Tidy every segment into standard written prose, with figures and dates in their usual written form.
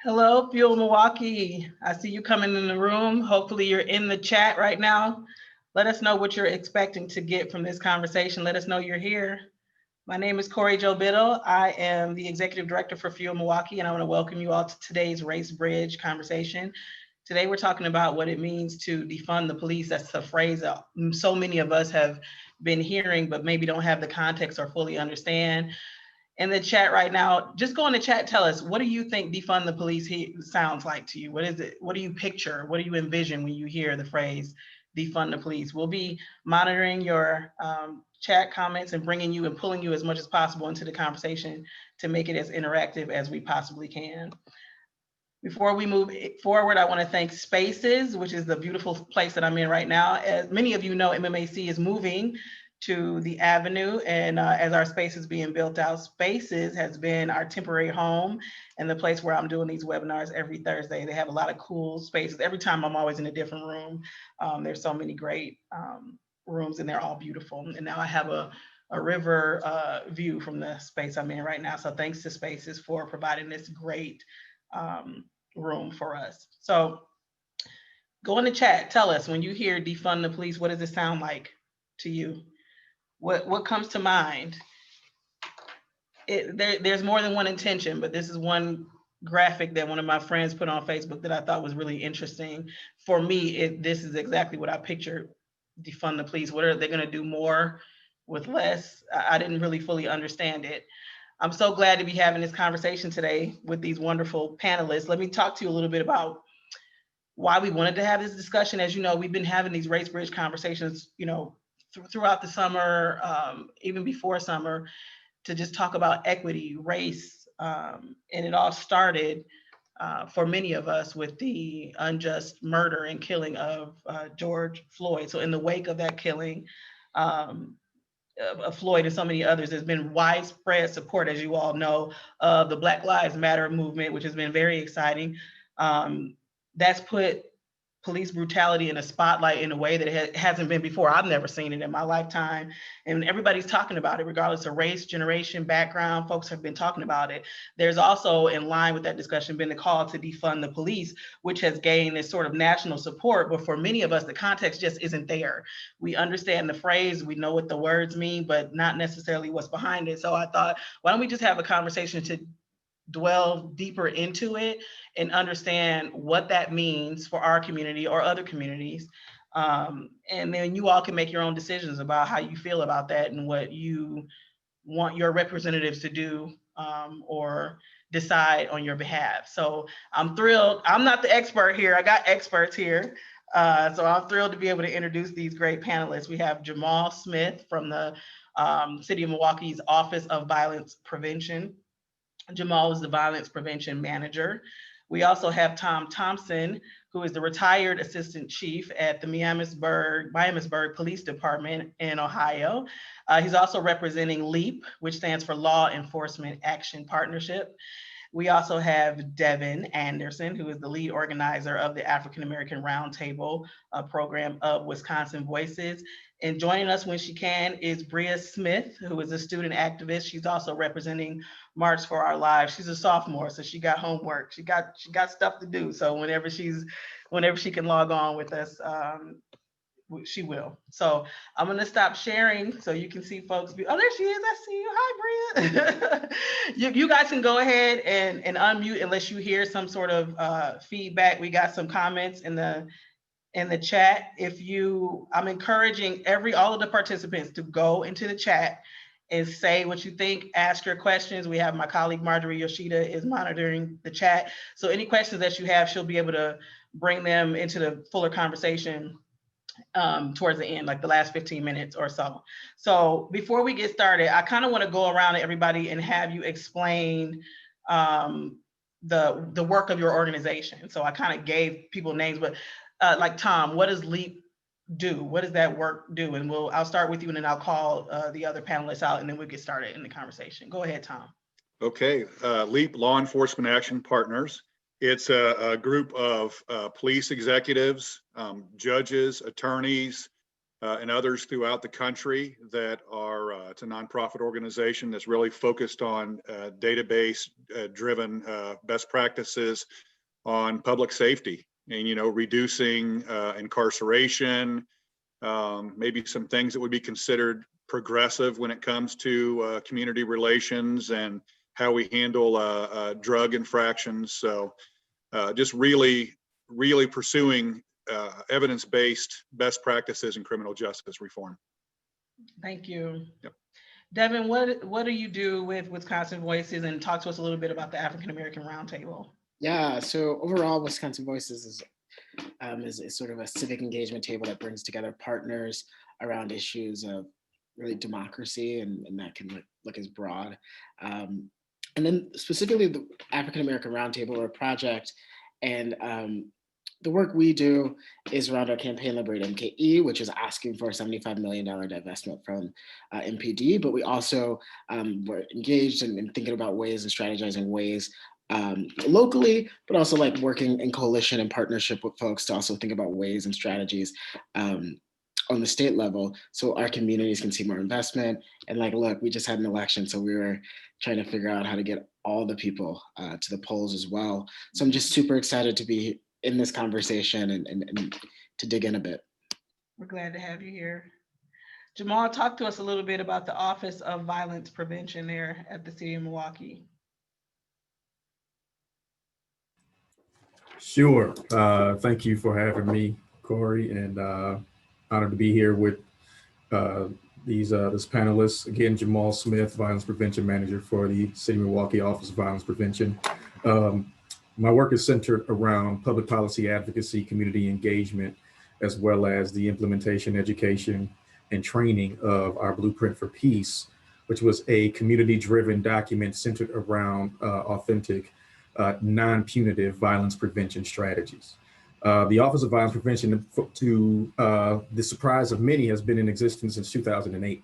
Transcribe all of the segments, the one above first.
Hello, Fuel Milwaukee. I see you coming in the room. Hopefully you're in the chat right now. Let us know what you're expecting to get from this conversation. Let us know you're here. My name is Corry Biddle. I am the Executive Director for Fuel Milwaukee, and I want to welcome you all to today's Race Bridge conversation. Today, we're talking about what it means to defund the police. That's a phrase that so many of us have been hearing, but maybe don't have the context or fully understand. In the chat right now, just go in the chat, tell us, what do you think defund the police sounds like to you? What is it? What do you picture? What do you envision when you hear the phrase defund the police? We'll be monitoring your chat comments and bringing you and pulling you as much as possible into the conversation to make it as interactive as we possibly can. Before we move forward, I want to thank Spaces, which is the beautiful place that I'm in right now. As many of you know, MMAC is moving to the Avenue, and as our space is being built out, Spaces has been our temporary home and the place where I'm doing these webinars every Thursday. They have a lot of cool spaces. Every time I'm always in a different room. There's so many great rooms, and they're all beautiful. And now I have a river view from the space I'm in right now. So thanks to Spaces for providing this great room for us. So go in the chat, tell us, when you hear defund the police, what does it sound like to you? What comes to mind? There's more than one intention, but this is one graphic that one of my friends put on Facebook that I thought was really interesting. For me, this is exactly what I pictured defund the police. What are they going to do more with less? I didn't really fully understand it. I'm so glad to be having this conversation today with these wonderful panelists. Let me talk to you a little bit about why we wanted to have this discussion. As you know, we've been having these race bridge conversations, throughout the summer, even before summer, to just talk about equity, race, and it all started for many of us with the unjust murder and killing of George Floyd. So in the wake of that killing, of Floyd and so many others, there's been widespread support, as you all know, of the Black Lives Matter movement, which has been very exciting. That's put police brutality in a spotlight in a way that it hasn't been before. I've never seen it in my lifetime. And everybody's talking about it, regardless of race, generation, background. Folks have been talking about it. There's also, in line with that discussion, been the call to defund the police, which has gained this sort of national support. But for many of us, the context just isn't there. We understand the phrase, we know what the words mean, but not necessarily what's behind it. So I thought, why don't we just have a conversation to dwell deeper into it and understand what that means for our community or other communities. And then you all can make your own decisions about how you feel about that and what you want your representatives to do or decide on your behalf. So I'm thrilled. I'm not the expert here. I got experts here. So I'm thrilled to be able to introduce these great panelists. We have Jamaal Smith from the City of Milwaukee's Office of Violence Prevention. Jamaal is the Violence Prevention Manager. We also have Thompson, who is the retired Assistant Chief at the Miamisburg Police Department in Ohio. He's also representing LEAP, which stands for Law Enforcement Action Partnership. We also have Devin Anderson, who is the lead organizer of the African American Roundtable program of Wisconsin Voices. And joining us when she can is Bria Smith, who is a student activist. She's also representing March for Our Lives. She's a sophomore, so she got homework. She got stuff to do. So whenever she can log on with us, she will. So I'm going to stop sharing so you can see folks. Oh, there she is. I see you. Hi, Bria. you guys can go ahead and unmute unless you hear some sort of feedback. We got some comments in the chat. I'm encouraging all of the participants to go into the chat and say what you think, ask your questions. We have my colleague Marjorie Yoshida is monitoring the chat. So any questions that you have, she'll be able to bring them into the fuller conversation towards the end, like the last 15 minutes or so. So before we get started, I kind of want to go around to everybody and have you explain the work of your organization. So I kind of gave people names, but like Tom, what does LEAP do? What does that work do? And I'll start with you, and then I'll call the other panelists out, and then we'll get started in the conversation. Go ahead, Tom. Okay, LEAP, Law Enforcement Action Partners. It's a group of police executives, judges, attorneys, and others throughout the country that are, it's a nonprofit organization that's really focused on database driven best practices on public safety and, reducing incarceration, maybe some things that would be considered progressive when it comes to community relations and how we handle drug infractions. So just really pursuing evidence-based best practices in criminal justice reform. Thank you. Yep. Devin, what do you do with Wisconsin Voices, and talk to us a little bit about the African American Roundtable? Yeah, so overall, Wisconsin Voices is sort of a civic engagement table that brings together partners around issues of really democracy, and that can look as broad. And then specifically the African American Roundtable, or project, and the work we do is around our campaign Liberate MKE, which is asking for a $75 million divestment from MPD, but we also were engaged in thinking about ways and strategizing ways locally, but also like working in coalition and partnership with folks to also think about ways and strategies on the state level so our communities can see more investment. And like, look, we just had an election, so we were trying to figure out how to get all the people to the polls as well. So I'm just super excited to be in this conversation and to dig in a bit. We're glad to have you here. Jamaal, talk to us a little bit about the Office of Violence Prevention there at the City of Milwaukee. Sure. Thank you for having me, Corry, and honored to be here with this panelists. Again, Jamaal Smith, Violence Prevention Manager for the City of Milwaukee Office of Violence Prevention. My work is centered around public policy advocacy, community engagement, as well as the implementation, education, and training of our Blueprint for Peace, which was a community-driven document centered around authentic, non-punitive violence prevention strategies. The Office of Violence Prevention, to the surprise of many, has been in existence since 2008.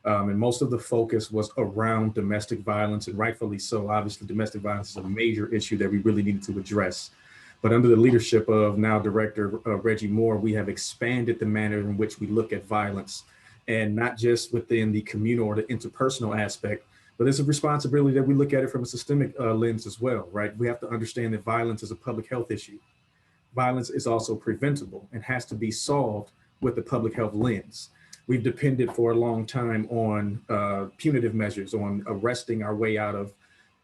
And most of the focus was around domestic violence, and rightfully so. Obviously, domestic violence is a major issue that we really needed to address. But under the leadership of now Director Reggie Moore, we have expanded the manner in which we look at violence, and not just within the communal or the interpersonal aspect, but it's a responsibility that we look at it from a systemic lens as well, right? We have to understand that violence is a public health issue. Violence is also preventable and has to be solved with the public health lens. We've depended for a long time on punitive measures, on arresting our way out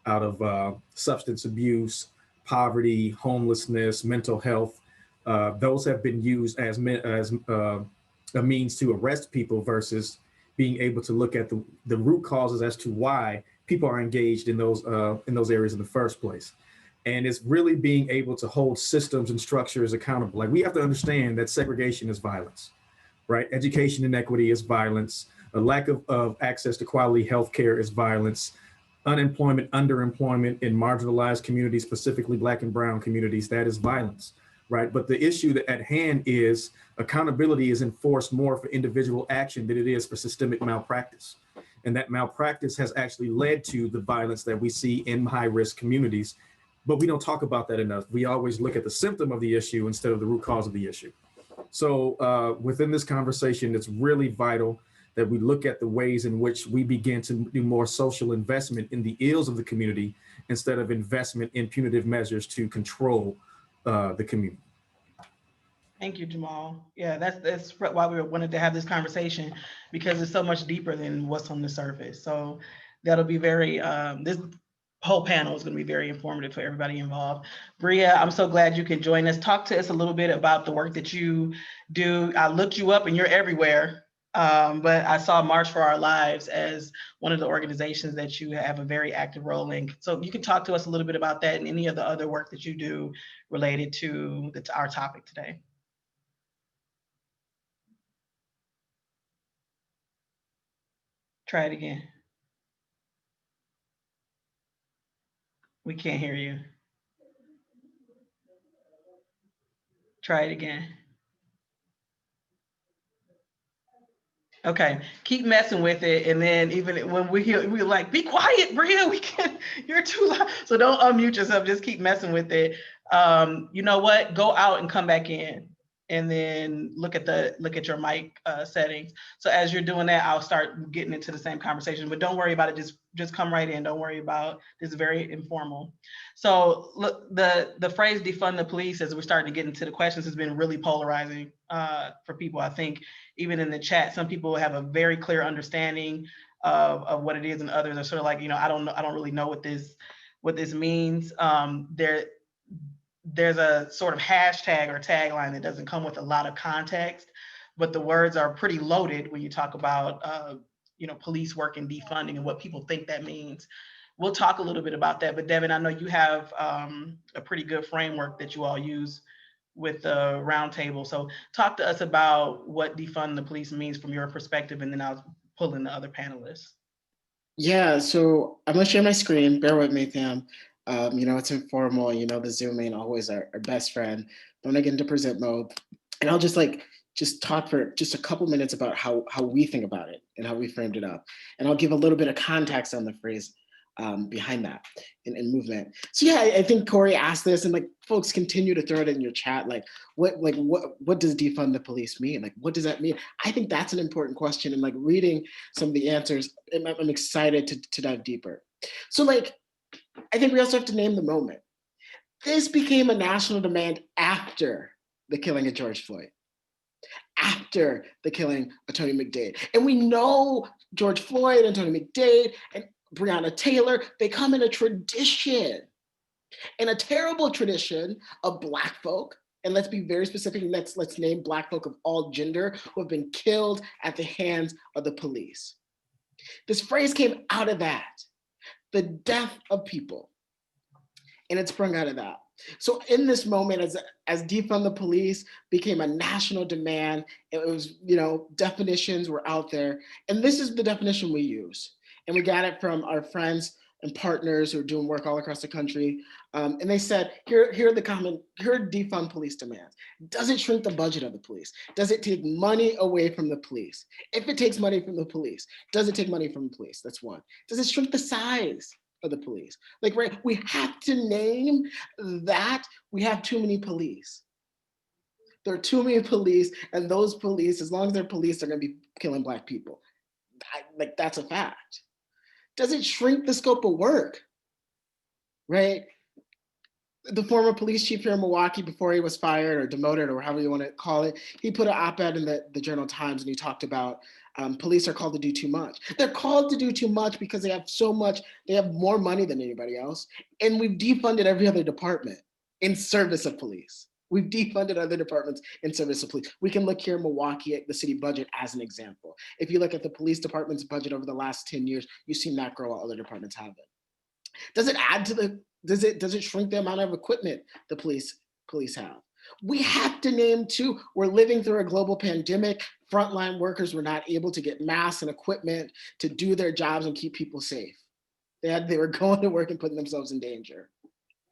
of substance abuse, poverty, homelessness, mental health. Those have been used as a means to arrest people versus being able to look at the root causes as to why people are engaged in those areas in the first place. And it's really being able to hold systems and structures accountable. Like, we have to understand that segregation is violence, right? Education inequity is violence. A lack of access to quality healthcare is violence. Unemployment, underemployment in marginalized communities, specifically Black and Brown communities, that is violence, right? But the issue at hand is accountability is enforced more for individual action than it is for systemic malpractice. And that malpractice has actually led to the violence that we see in high-risk communities. But we don't talk about that enough. We always look at the symptom of the issue instead of the root cause of the issue. So within this conversation, it's really vital that we look at the ways in which we begin to do more social investment in the ills of the community instead of investment in punitive measures to control the community. Thank you, Jamaal. Yeah, that's why we wanted to have this conversation, because it's so much deeper than what's on the surface. So that'll be very, this whole panel is going to be very informative for everybody involved. Bria, I'm so glad you can join us. Talk to us a little bit about the work that you do. I looked you up and you're everywhere, but I saw March for Our Lives as one of the organizations that you have a very active role in. So you can talk to us a little bit about that and any of the other work that you do related to our topic today. Try it again. We can't hear you. Try it again. Okay, keep messing with it, and then even when we're like, be quiet, Bria, we can't, you're too loud. So don't unmute yourself, just keep messing with it. You know what, go out and come back in. and then look at your mic settings. So as you're doing that, I'll start getting into the same conversation, but don't worry about it. Just come right in. Don't worry about this. Is very informal. So look, the phrase defund the police, as we're starting to get into the questions, has been really polarizing for people. I think even in the chat, some people have a very clear understanding of what it is, and others are sort of like, I don't really know what this means. There's a sort of hashtag or tagline that doesn't come with a lot of context, but the words are pretty loaded when you talk about police work and defunding and what people think that means. We'll talk a little bit about that, but Devin, I know you have a pretty good framework that you all use with the Roundtable. So talk to us about what defund the police means from your perspective, and then I'll pull in the other panelists. Yeah, so I'm gonna share my screen. Bear with me, fam. It's informal. The Zoom ain't always our best friend. Don't get into present mode, and I'll just talk for just a couple minutes about how we think about it and how we framed it up, and I'll give a little bit of context on the phrase behind that and movement. So yeah, I think Corry asked this, and folks continue to throw it in your chat. What does defund the police mean? What does that mean? I think that's an important question, and reading some of the answers, I'm excited to dive deeper. So I think we also have to name the moment. This became a national demand after the killing of George Floyd, after the killing of Tony McDade. And we know George Floyd and Tony McDade and Breonna Taylor, they come in a tradition, in a terrible tradition of Black folk. And let's be very specific, let's name Black folk of all gender who have been killed at the hands of the police. This phrase came out of that, the death of people, and it sprung out of that. So in this moment, as defund the police became a national demand, it was, definitions were out there, and this is the definition we use. And we got it from our friends and partners who are doing work all across the country. And they said, here are defund police demands. Does it shrink the budget of the police? Does it take money away from the police? If it takes money from the police, does it take money from the police? That's one. Does it shrink the size of the police? Right, we have to name that. We have too many police. There are too many police, and those police, as long as they're police, they're gonna be killing Black people. That's a fact. Does it shrink the scope of work? Right? The former police chief here in Milwaukee, before he was fired or demoted or however you want to call it, he put an op-ed in the Journal Times, and he talked about police are called to do too much. They're called to do too much because they have so much, they have more money than anybody else. And we've defunded every other department in service of police. We've defunded other departments in service of police. We can look here in Milwaukee at the city budget as an example. If you look at the police department's budget over the last 10 years, you've seen that grow while other departments haven't. Does it add to does it shrink the amount of equipment the police have? We have to name too, we're living through a global pandemic. Frontline workers were not able to get masks and equipment to do their jobs and keep people safe. They were going to work and putting themselves in danger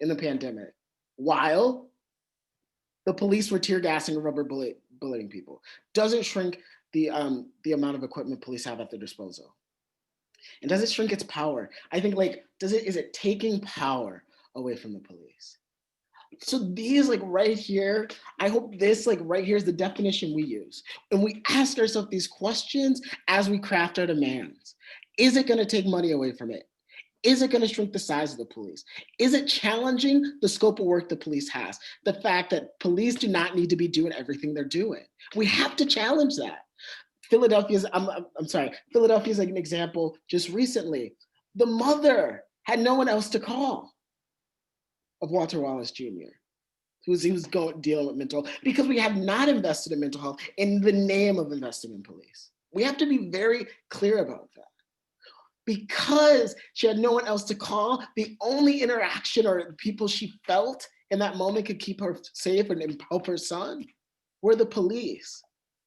in the pandemic, while the police were tear gassing and rubber bulleting people. Does it shrink the amount of equipment police have at their disposal? And does it shrink its power? I think is it taking power away from the police? So these right here, I hope this right here is the definition we use. And we ask ourselves these questions as we craft our demands. Is it gonna take money away from it? Is it gonna shrink the size of the police? Is it challenging the scope of work the police has? The fact that police do not need to be doing everything they're doing. We have to challenge that. Philadelphia's like an example. Just recently, the mother had no one else to call of Walter Wallace Jr., he was dealing with mental health, because we have not invested in mental health in the name of investing in police. We have to be very clear about that. Because she had no one else to call, the only interaction or people she felt in that moment could keep her safe and help her son were the police.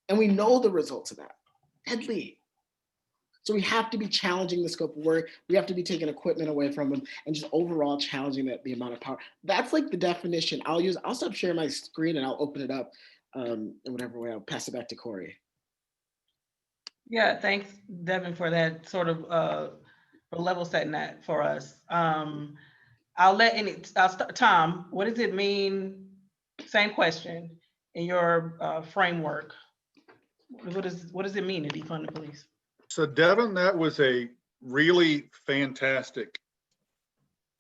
And we know the results of that, deadly. So we have to be challenging the scope of work. We have to be taking equipment away from them and just overall challenging the amount of power. That's the definition I'll stop sharing my screen and I'll open it up in whatever way. I'll pass it back to Corry. Yeah, thanks, Devin, for that sort of for level setting that for us. I'll start, Tom, what does it mean? Same question. in your framework? What does it mean to defund the police? So Devin, that was a really fantastic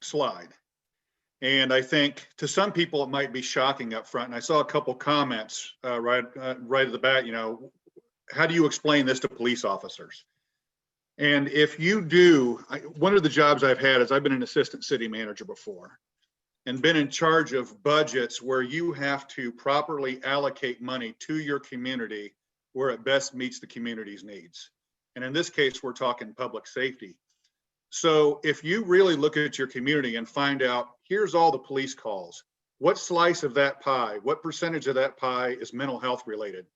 slide. And I think to some people it might be shocking up front. And I saw a couple comments right at the bat, how do you explain this to police officers? And if you do, one of the jobs I've had is I've been an assistant city manager before and been in charge of budgets where you have to properly allocate money to your community where it best meets the community's needs. And in this case, we're talking public safety. So if you really look at your community and find out, here's all the police calls, what slice of that pie, what percentage of that pie is mental health related?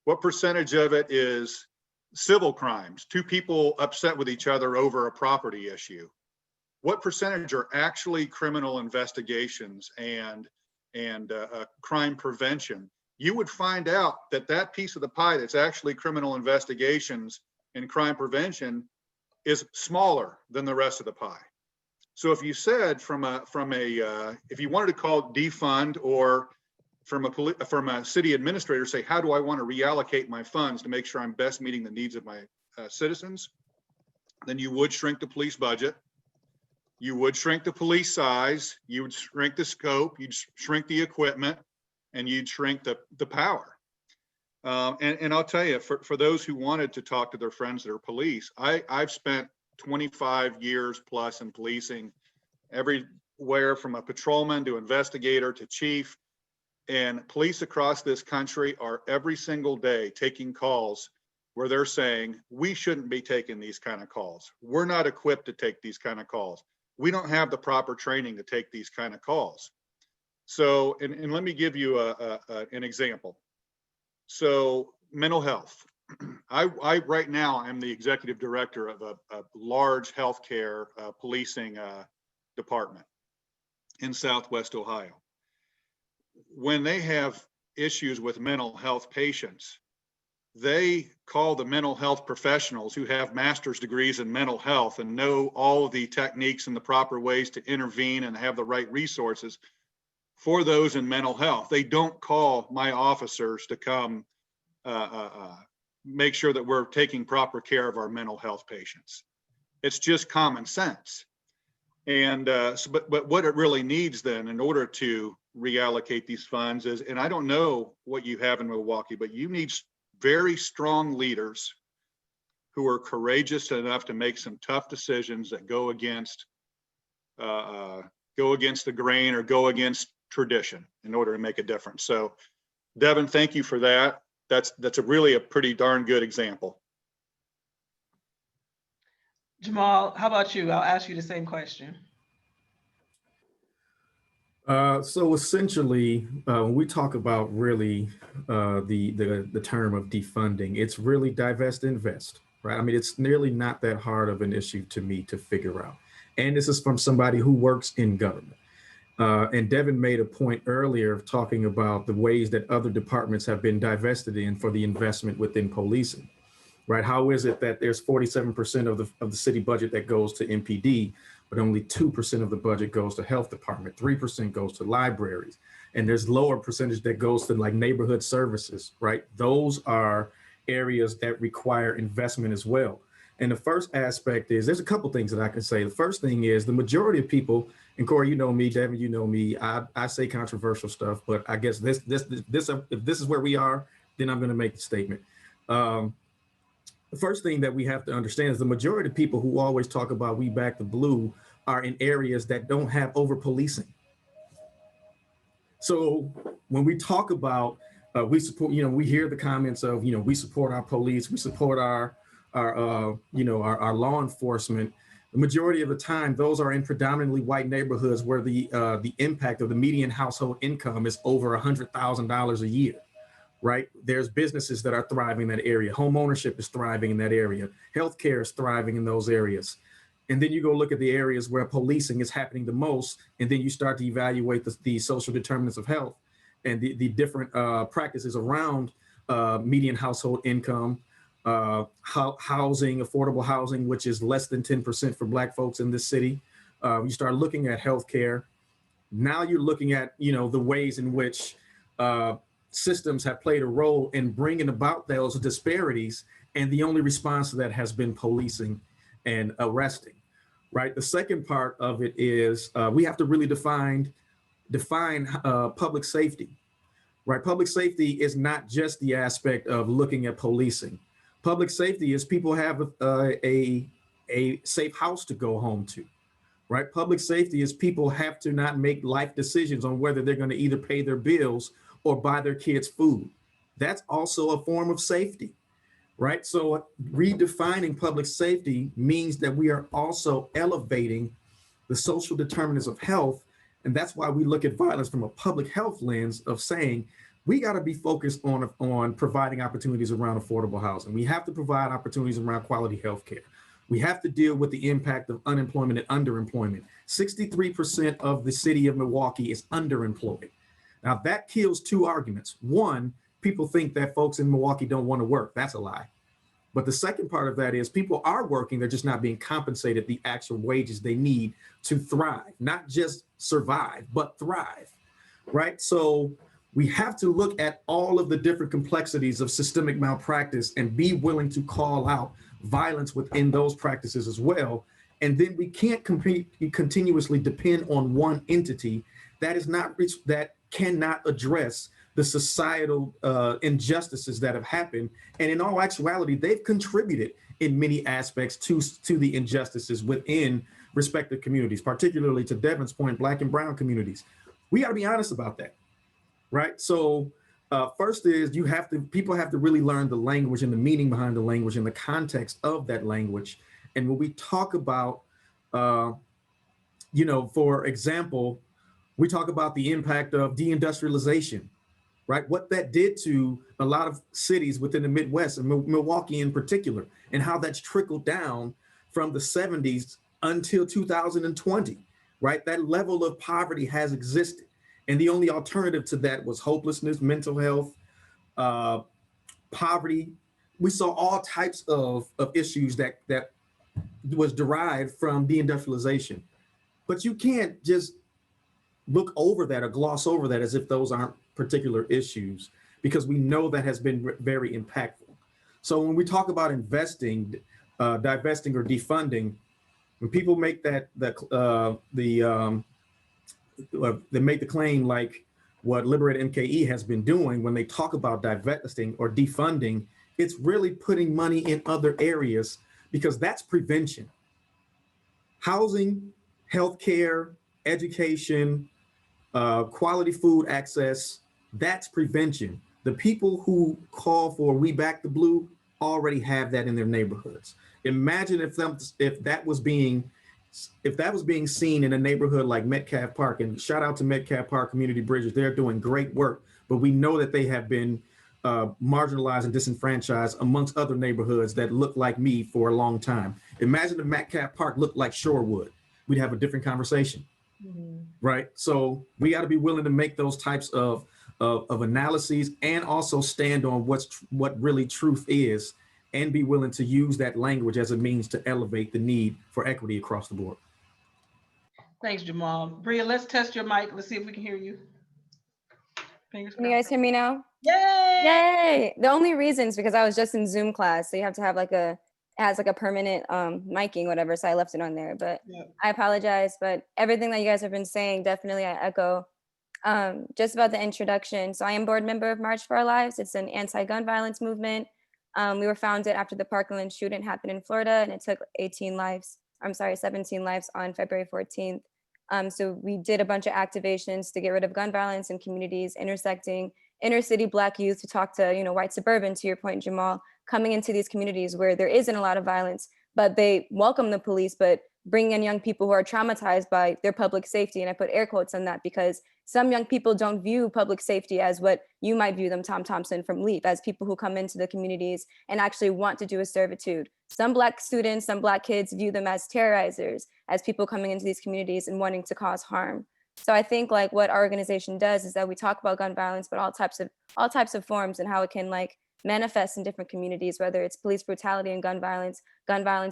What percentage of it is civil crimes, two people upset with each other over a property issue? What percentage are actually criminal investigations and crime prevention? You would find out that that piece of the pie that's actually criminal investigations and crime prevention is smaller than the rest of the pie. So if you said if you wanted to call it defund, or from a city administrator say, how do I want to reallocate my funds to make sure I'm best meeting the needs of my citizens, then you would shrink the police budget. You would shrink the police size. You would shrink the scope. You'd shrink the equipment, and you'd shrink the power. And I'll tell you, for those who wanted to talk to their friends that are police, I've spent 25 years plus in policing, everywhere from a patrolman to investigator to chief. And police across this country are every single day taking calls where they're saying, we shouldn't be taking these kind of calls. We're not equipped to take these kind of calls. We don't have the proper training to take these kind of calls. So, and let me give you an example. So mental health. I right now am the executive director of a large healthcare policing department in Southwest Ohio. When they have issues with mental health patients, they call the mental health professionals who have master's degrees in mental health and know all the techniques and the proper ways to intervene and have the right resources for those in mental health. They don't call my officers to come make sure that we're taking proper care of our mental health patients. It's just common sense. And but what it really needs then in order to reallocate these funds is, and I don't know what you have in Milwaukee, but you need very strong leaders who are courageous enough to make some tough decisions that go against the grain or go against tradition in order to make a difference. So Devin, thank you for that. That's really a pretty darn good example. Jamaal, how about you? I'll ask you the same question. So essentially, when we talk about really the term of defunding, it's really divest, invest, right? I mean, it's nearly not that hard of an issue to me to figure out. And this is from somebody who works in government. And Devin made a point earlier of talking about the ways that other departments have been divested in for the investment within policing, right? How is it that there's 47% of the city budget that goes to MPD, but only 2% of the budget goes to health department, 3% goes to libraries, and there's lower percentage that goes to like neighborhood services, right? Those are areas that require investment as well. And the first aspect is, there's a couple things that I can say. The first thing is the majority of people, and Corry, you know me, Devin, you know me, I say controversial stuff, but I guess if this is where we are, then I'm going to make the statement. The first thing that we have to understand is the majority of people who always talk about we back the blue are in areas that don't have over policing. So when we talk about we support, we hear the comments of, we support our police, we support our law enforcement. The majority of the time, those are in predominantly white neighborhoods where the impact of the median household income is over $100,000 a year. Right? There's businesses that are thriving in that area. Home ownership is thriving in that area. Healthcare is thriving in those areas. And then you go look at the areas where policing is happening the most, and then you start to evaluate the social determinants of health and the different practices around median household income, housing, affordable housing, which is less than 10% for Black folks in this city. You start looking at healthcare. Now you're looking at, the ways in which systems have played a role in bringing about those disparities, and the only response to that has been policing and arresting, right? The second part of it is we have to really define public safety, right? Public safety is not just the aspect of looking at policing. Public safety is people have a safe house to go home to, right? Public safety is people have to not make life decisions on whether they're going to either pay their bills or buy their kids food. That's also a form of safety, right? So redefining public safety means that we are also elevating the social determinants of health. And that's why we look at violence from a public health lens of saying, we got to be focused on providing opportunities around affordable housing. We have to provide opportunities around quality health care. We have to deal with the impact of unemployment and underemployment. 63% of the city of Milwaukee is underemployed. Now that kills two arguments. One, people think that folks in Milwaukee don't want to work. That's a lie. But the second part of that is people are working, they're just not being compensated the actual wages they need to thrive, not just survive, but thrive, right? So we have to look at all of the different complexities of systemic malpractice and be willing to call out violence within those practices as well. And then we can't continuously depend on one entity that cannot address the societal injustices that have happened. And in all actuality, they've contributed in many aspects to the injustices within respective communities, particularly to Devin's point, Black and brown communities. We got to be honest about that, right? So first is people have to really learn the language and the meaning behind the language and the context of that language. And when we talk about, for example, we talk about the impact of deindustrialization, right? What that did to a lot of cities within the Midwest and Milwaukee in particular, and how that's trickled down from the 70s until 2020, right? That level of poverty has existed. And the only alternative to that was hopelessness, mental health, poverty. We saw all types of issues that was derived from deindustrialization. But you can't just look over that or gloss over that as if those aren't particular issues, because we know that has been very impactful. So when we talk about investing, divesting or defunding, when people make they make the claim like what Liberate MKE has been doing when they talk about divesting or defunding, it's really putting money in other areas, because that's prevention. Housing, healthcare, education, quality food access, that's prevention. The people who call for We Back the Blue already have that in their neighborhoods. Imagine if that was being seen in a neighborhood like Metcalf Park, and shout out to Metcalf Park Community Bridges, they're doing great work, but we know that they have been marginalized and disenfranchised amongst other neighborhoods that look like me for a long time. Imagine if Metcalf Park looked like Shorewood. We'd have a different conversation, right? So we got to be willing to make those types of analyses and also stand on what really truth is, and be willing to use that language as a means to elevate the need for equity across the board. Thanks, Jamaal. Bria, let's test your mic. Let's see if we can hear you. Can you guys hear me now? Yay! Yay! The only reason is because I was just in Zoom class, so you have to have it has a permanent miking, whatever, so I left it on there, but I apologize. But everything that you guys have been saying, definitely I echo. Just about the introduction. So I am board member of March for Our Lives. It's an anti-gun violence movement. We were founded after the Parkland shooting happened in Florida, and it took 17 lives on February 14th. So we did a bunch of activations to get rid of gun violence in communities intersecting inner city Black youth, to talk to, white suburban, to your point, Jamaal, coming into these communities where there isn't a lot of violence, but they welcome the police, but bring in young people who are traumatized by their public safety. And I put air quotes on that because some young people don't view public safety as what you might view them, Thompson from LEAP, as people who come into the communities and actually want to do a servitude. Some Black students, some Black kids view them as terrorizers, as people coming into these communities and wanting to cause harm. So I think like what our organization does is that we talk about gun violence, but all types of forms, and how it can like manifest in different communities, whether it's police brutality and gun violence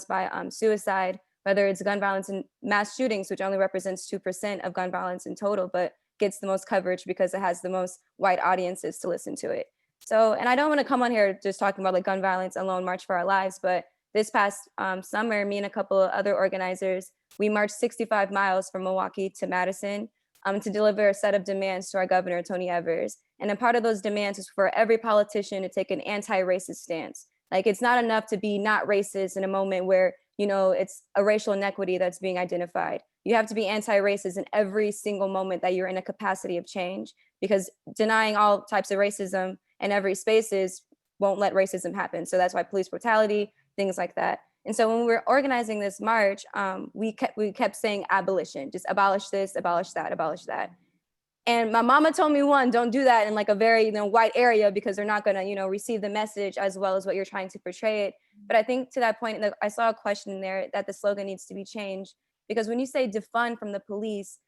by suicide, whether it's gun violence and mass shootings, which only represents 2% of gun violence in total, but gets the most coverage because it has the most white audiences to listen to it. So, and I don't want to come on here just talking about like gun violence alone, March for Our Lives, but this past summer, me and a couple of other organizers, we marched 65 miles from Milwaukee to Madison to deliver a set of demands to our governor, Tony Evers. And a part of those demands is for every politician to take an anti-racist stance. Like, it's not enough to be not racist in a moment where, you know, it's a racial inequity that's being identified. You have to be anti-racist in every single moment that you're in a capacity of change, because denying all types of racism in every spaces won't let racism happen. So that's why police brutality, things like that. And so when we were organizing this march, we kept saying abolition, just abolish this, abolish that, abolish that. And my mama told me, one, don't do that in like a very, you know, white area, because they're not gonna, you know, receive the message as well as what you're trying to portray it. But I think to that point, I saw a question in there that the slogan needs to be changed, because when you say defund from the police,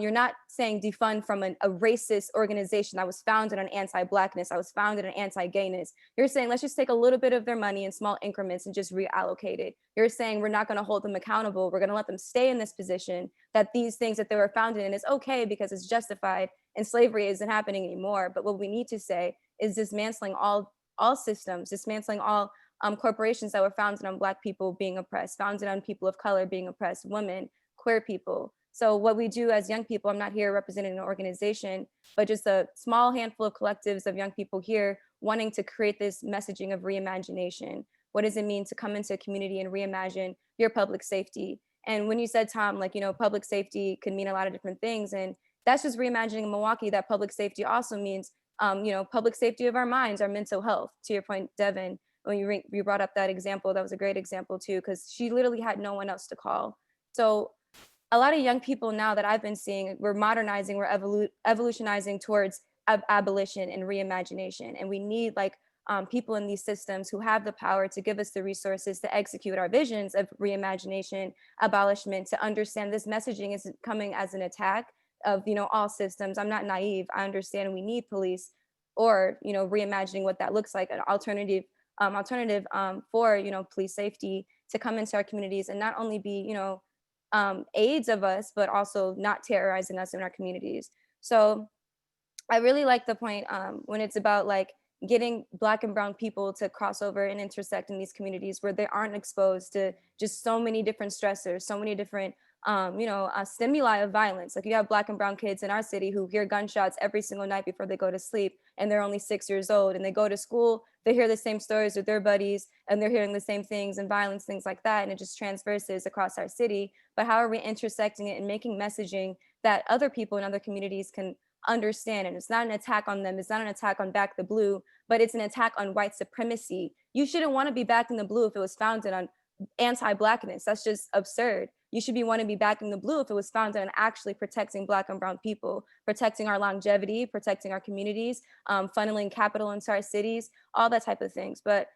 you're not saying defund from a racist organization that was founded on anti-Blackness, that was founded on anti-gayness. You're saying, let's just take a little bit of their money in small increments and just reallocate it. You're saying we're not going to hold them accountable. We're going to let them stay in this position, that these things that they were founded in is okay because it's justified and slavery isn't happening anymore. But what we need to say is dismantling all systems, dismantling all corporations that were founded on Black people being oppressed, founded on people of color being oppressed, women, queer people. So what we do as young people, I'm not here representing an organization, but just a small handful of collectives of young people here wanting to create this messaging of reimagination. What does it mean to come into a community and reimagine your public safety? And when you said, Tom, like, you know, public safety can mean a lot of different things. And that's just reimagining in Milwaukee, that public safety also means, you know, public safety of our minds, our mental health. To your point, Devin, when you brought up that example, that was a great example too, because she literally had no one else to call. So a lot of young people now that I've been seeing, we're modernizing, we're evolutionizing towards abolition and reimagination. And we need like people in these systems who have the power to give us the resources to execute our visions of reimagination, abolishment, to understand this messaging isn't coming as an attack of, you know, all systems. I'm not naive. I understand we need police, or, you know, reimagining what that looks like, an alternative for, you know, police safety to come into our communities and not only be, you know, aides of us, but also not terrorizing us in our communities. So I really like the point when it's about like getting Black and brown people to cross over and intersect in these communities where they aren't exposed to just so many different stressors, so many different stimuli of violence. Like, you have Black and brown kids in our city who hear gunshots every single night before they go to sleep, and they're only 6 years old, and they go to school, they hear the same stories with their buddies, and they're hearing the same things and violence, things like that, and it just transverses across our city. But how are we intersecting it and making messaging that other people in other communities can understand? And it's not an attack on them, it's not an attack on Back the Blue, but it's an attack on white supremacy. You shouldn't want to be backing the blue if it was founded on anti-Blackness. That's just absurd. You should want to be backing the blue if it was founded on actually protecting Black and brown people, protecting our longevity, protecting our communities, funneling capital into our cities, all that type of things. But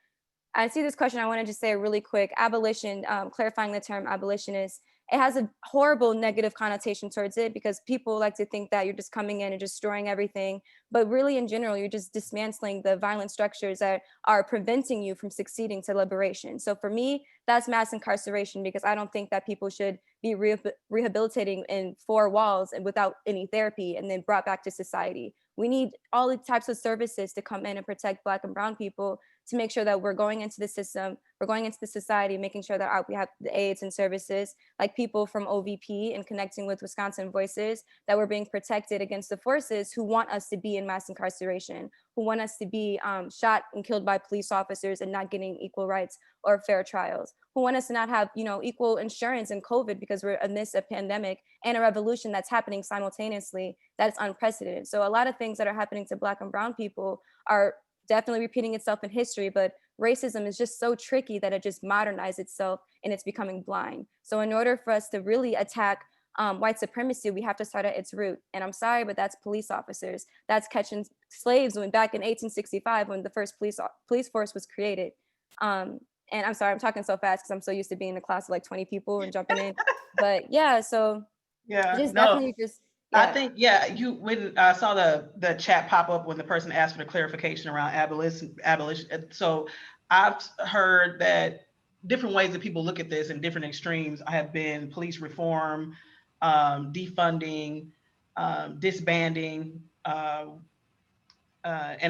I see this question. I want to just say really quick, abolition, clarifying the term abolitionist, it has a horrible negative connotation towards it, because people like to think that you're just coming in and destroying everything. But really, in general, you're just dismantling the violent structures that are preventing you from succeeding to liberation. So for me, that's mass incarceration, because I don't think that people should be rehabilitating in 4 walls and without any therapy and then brought back to society. We need all the types of services to come in and protect Black and brown people, to make sure that we're going into the system, we're going into the society, making sure that we have the aids and services, like people from OVP and connecting with Wisconsin Voices, that we're being protected against the forces who want us to be in mass incarceration, who want us to be shot and killed by police officers and not getting equal rights or fair trials, who want us to not have, you know, equal insurance in COVID, because we're amidst a pandemic and a revolution that's happening simultaneously that's unprecedented. So a lot of things that are happening to Black and brown people are definitely repeating itself in history, but racism is just so tricky that it just modernizes itself and it's becoming blind. So in order for us to really attack white supremacy, we have to start at its root. And I'm sorry, but that's police officers. That's catching slaves when back in 1865, when the first police force was created. And I'm sorry, I'm talking so fast because I'm so used to being in a class of like 20 people and jumping in. But yeah, so Yeah, just no. definitely just, yeah. I think, yeah, when I saw the chat pop up when the person asked for the clarification around abolition. So I've heard that different ways that people look at this in different extremes have been police reform, defunding, disbanding, and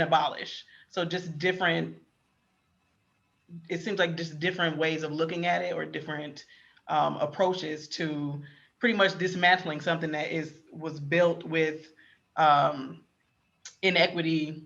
abolish. So just different, it seems like just different ways of looking at it, or different approaches to pretty much dismantling something that was built with inequity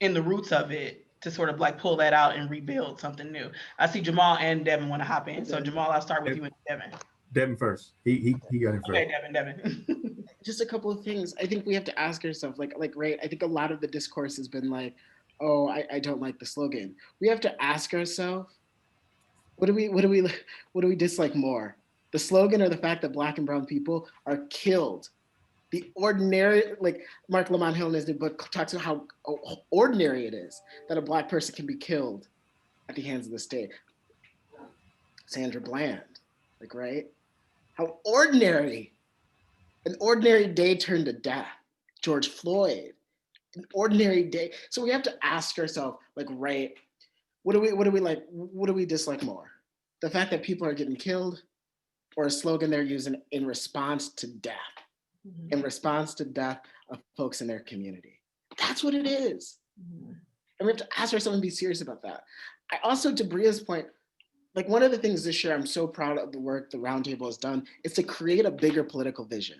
in the roots of it, to sort of like pull that out and rebuild something new. I see Jamaal and Devin want to hop in. So Jamaal, I'll start with you and Devin. Devin first. He got it first. Okay, Devin. Just a couple of things. I think we have to ask ourselves, like, right, I think a lot of the discourse has been like, oh, I don't like the slogan. We have to ask ourselves, what do we dislike more? The slogan, or the fact that Black and brown people are killed? The ordinary, like Mark Lamont Hill in his new book talks about how ordinary it is that a Black person can be killed at the hands of the state. Sandra Bland, like, right? How ordinary, an ordinary day turned to death. George Floyd, an ordinary day. So we have to ask ourselves, like, right, what do we like? What do we dislike more? The fact that people are getting killed, or a slogan they're using in response to death? In response to death of folks in their community. That's what it is. And we have to ask ourselves and be serious about that. I also, to Bria's point, like, one of the things this year I'm so proud of the work the Roundtable has done is to create a bigger political vision,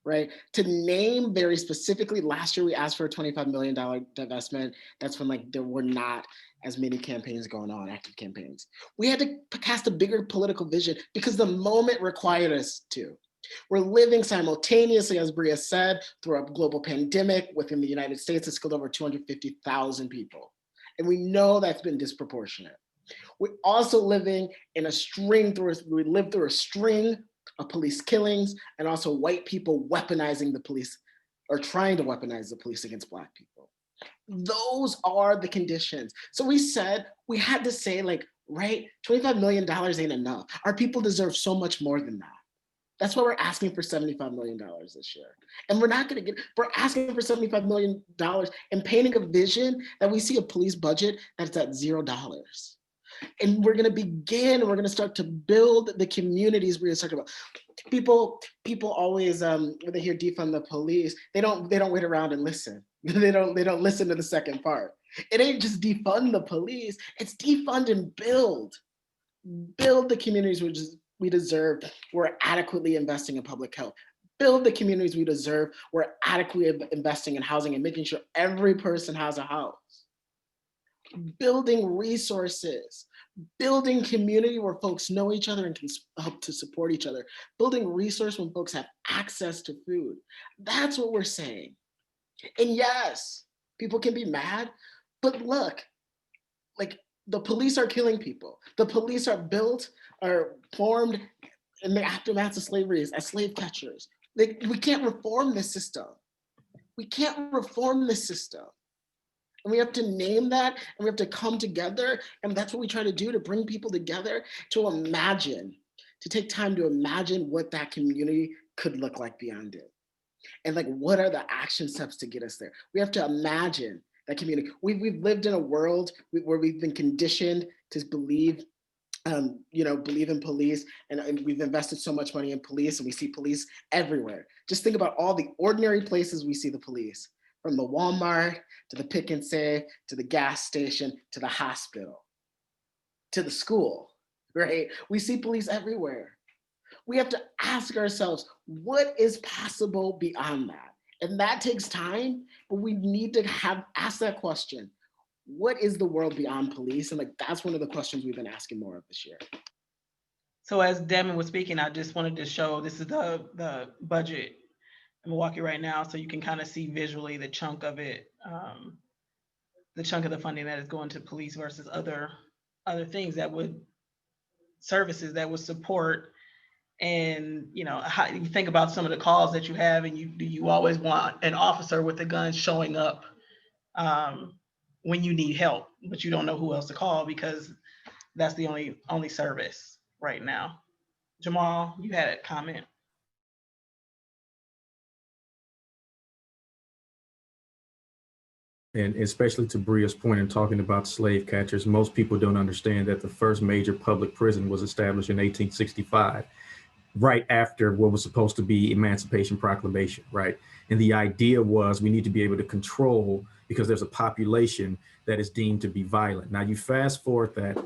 right? To name very specifically, last year we asked for a $25 million divestment. That's when, like, there were not as many campaigns going on, active campaigns. We had to cast a bigger political vision because the moment required us to. We're living simultaneously, as Bria said, through a global pandemic. Within the United States, it's killed over 250,000 people. And we know that's been disproportionate. We're also living in a string, we live through a string of police killings, and also white people weaponizing the police, or trying to weaponize the police against Black people. Those are the conditions. So we had to say, like, right, $25 million ain't enough. Our people deserve so much more than that. That's why we're asking for $75 million this year. And we're asking for $75 million and painting a vision that we see a police budget that's at $0. And we're gonna we're gonna start to build the communities we're talking about. People always, when they hear defund the police, they don't wait around and listen. They don't listen to the second part. It ain't just defund the police, it's defund and build. Build the communities we deserve. We're adequately investing in public health. Build the communities we deserve. We're adequately investing in housing and making sure every person has a house. Building resources, building community where folks know each other and can help to support each other. Building resource when folks have access to food. That's what we're saying. And yes, people can be mad, but look, like, the police are killing people. The police are formed in the aftermath of slavery as slave catchers. We can't reform this system. We can't reform this system. And we have to name that, and we have to come together. And that's what we try to do, to bring people together, to imagine, to take time to imagine what that community could look like beyond it. And, like, what are the action steps to get us there? We have to imagine that community. We've lived in a world where we've been conditioned to believe in police, and we've invested so much money in police, and we see police everywhere. Just think about all the ordinary places we see the police, from the Walmart, to the pick and save, to the gas station, to the hospital, to the school, right? We see police everywhere. We have to ask ourselves, what is possible beyond that? And that takes time, but we need to ask that question. What is the world beyond police? And, like, that's one of the questions we've been asking more of this year. So as Devin was speaking, I just wanted to show, this is the budget in Milwaukee right now, so you can kind of see visually the chunk of it, the chunk of the funding that is going to police versus other things services that would support. And, you know, how you think about some of the calls that you have, and you always want an officer with a gun showing up when you need help, but you don't know who else to call, because that's the only service right now. Jamaal, you had a comment. And especially to Bria's point in talking about slave catchers, most people don't understand that the first major public prison was established in 1865. right after what was supposed to be Emancipation Proclamation, right? And the idea was we need to be able to control because there's a population that is deemed to be violent. Now you fast forward that,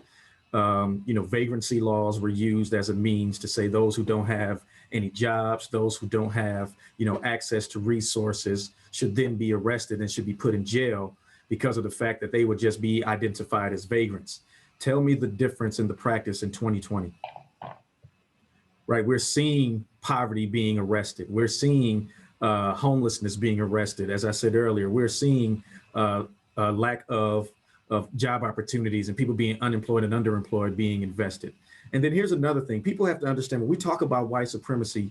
vagrancy laws were used as a means to say those who don't have any jobs, those who don't have, access to resources should then be arrested and should be put in jail because of the fact that they would just be identified as vagrants. Tell me the difference in the practice in 2020. Right, we're seeing poverty being arrested. We're seeing homelessness being arrested. As I said earlier, we're seeing a lack of job opportunities and people being unemployed and underemployed being invested. And then here's another thing. People have to understand when we talk about white supremacy,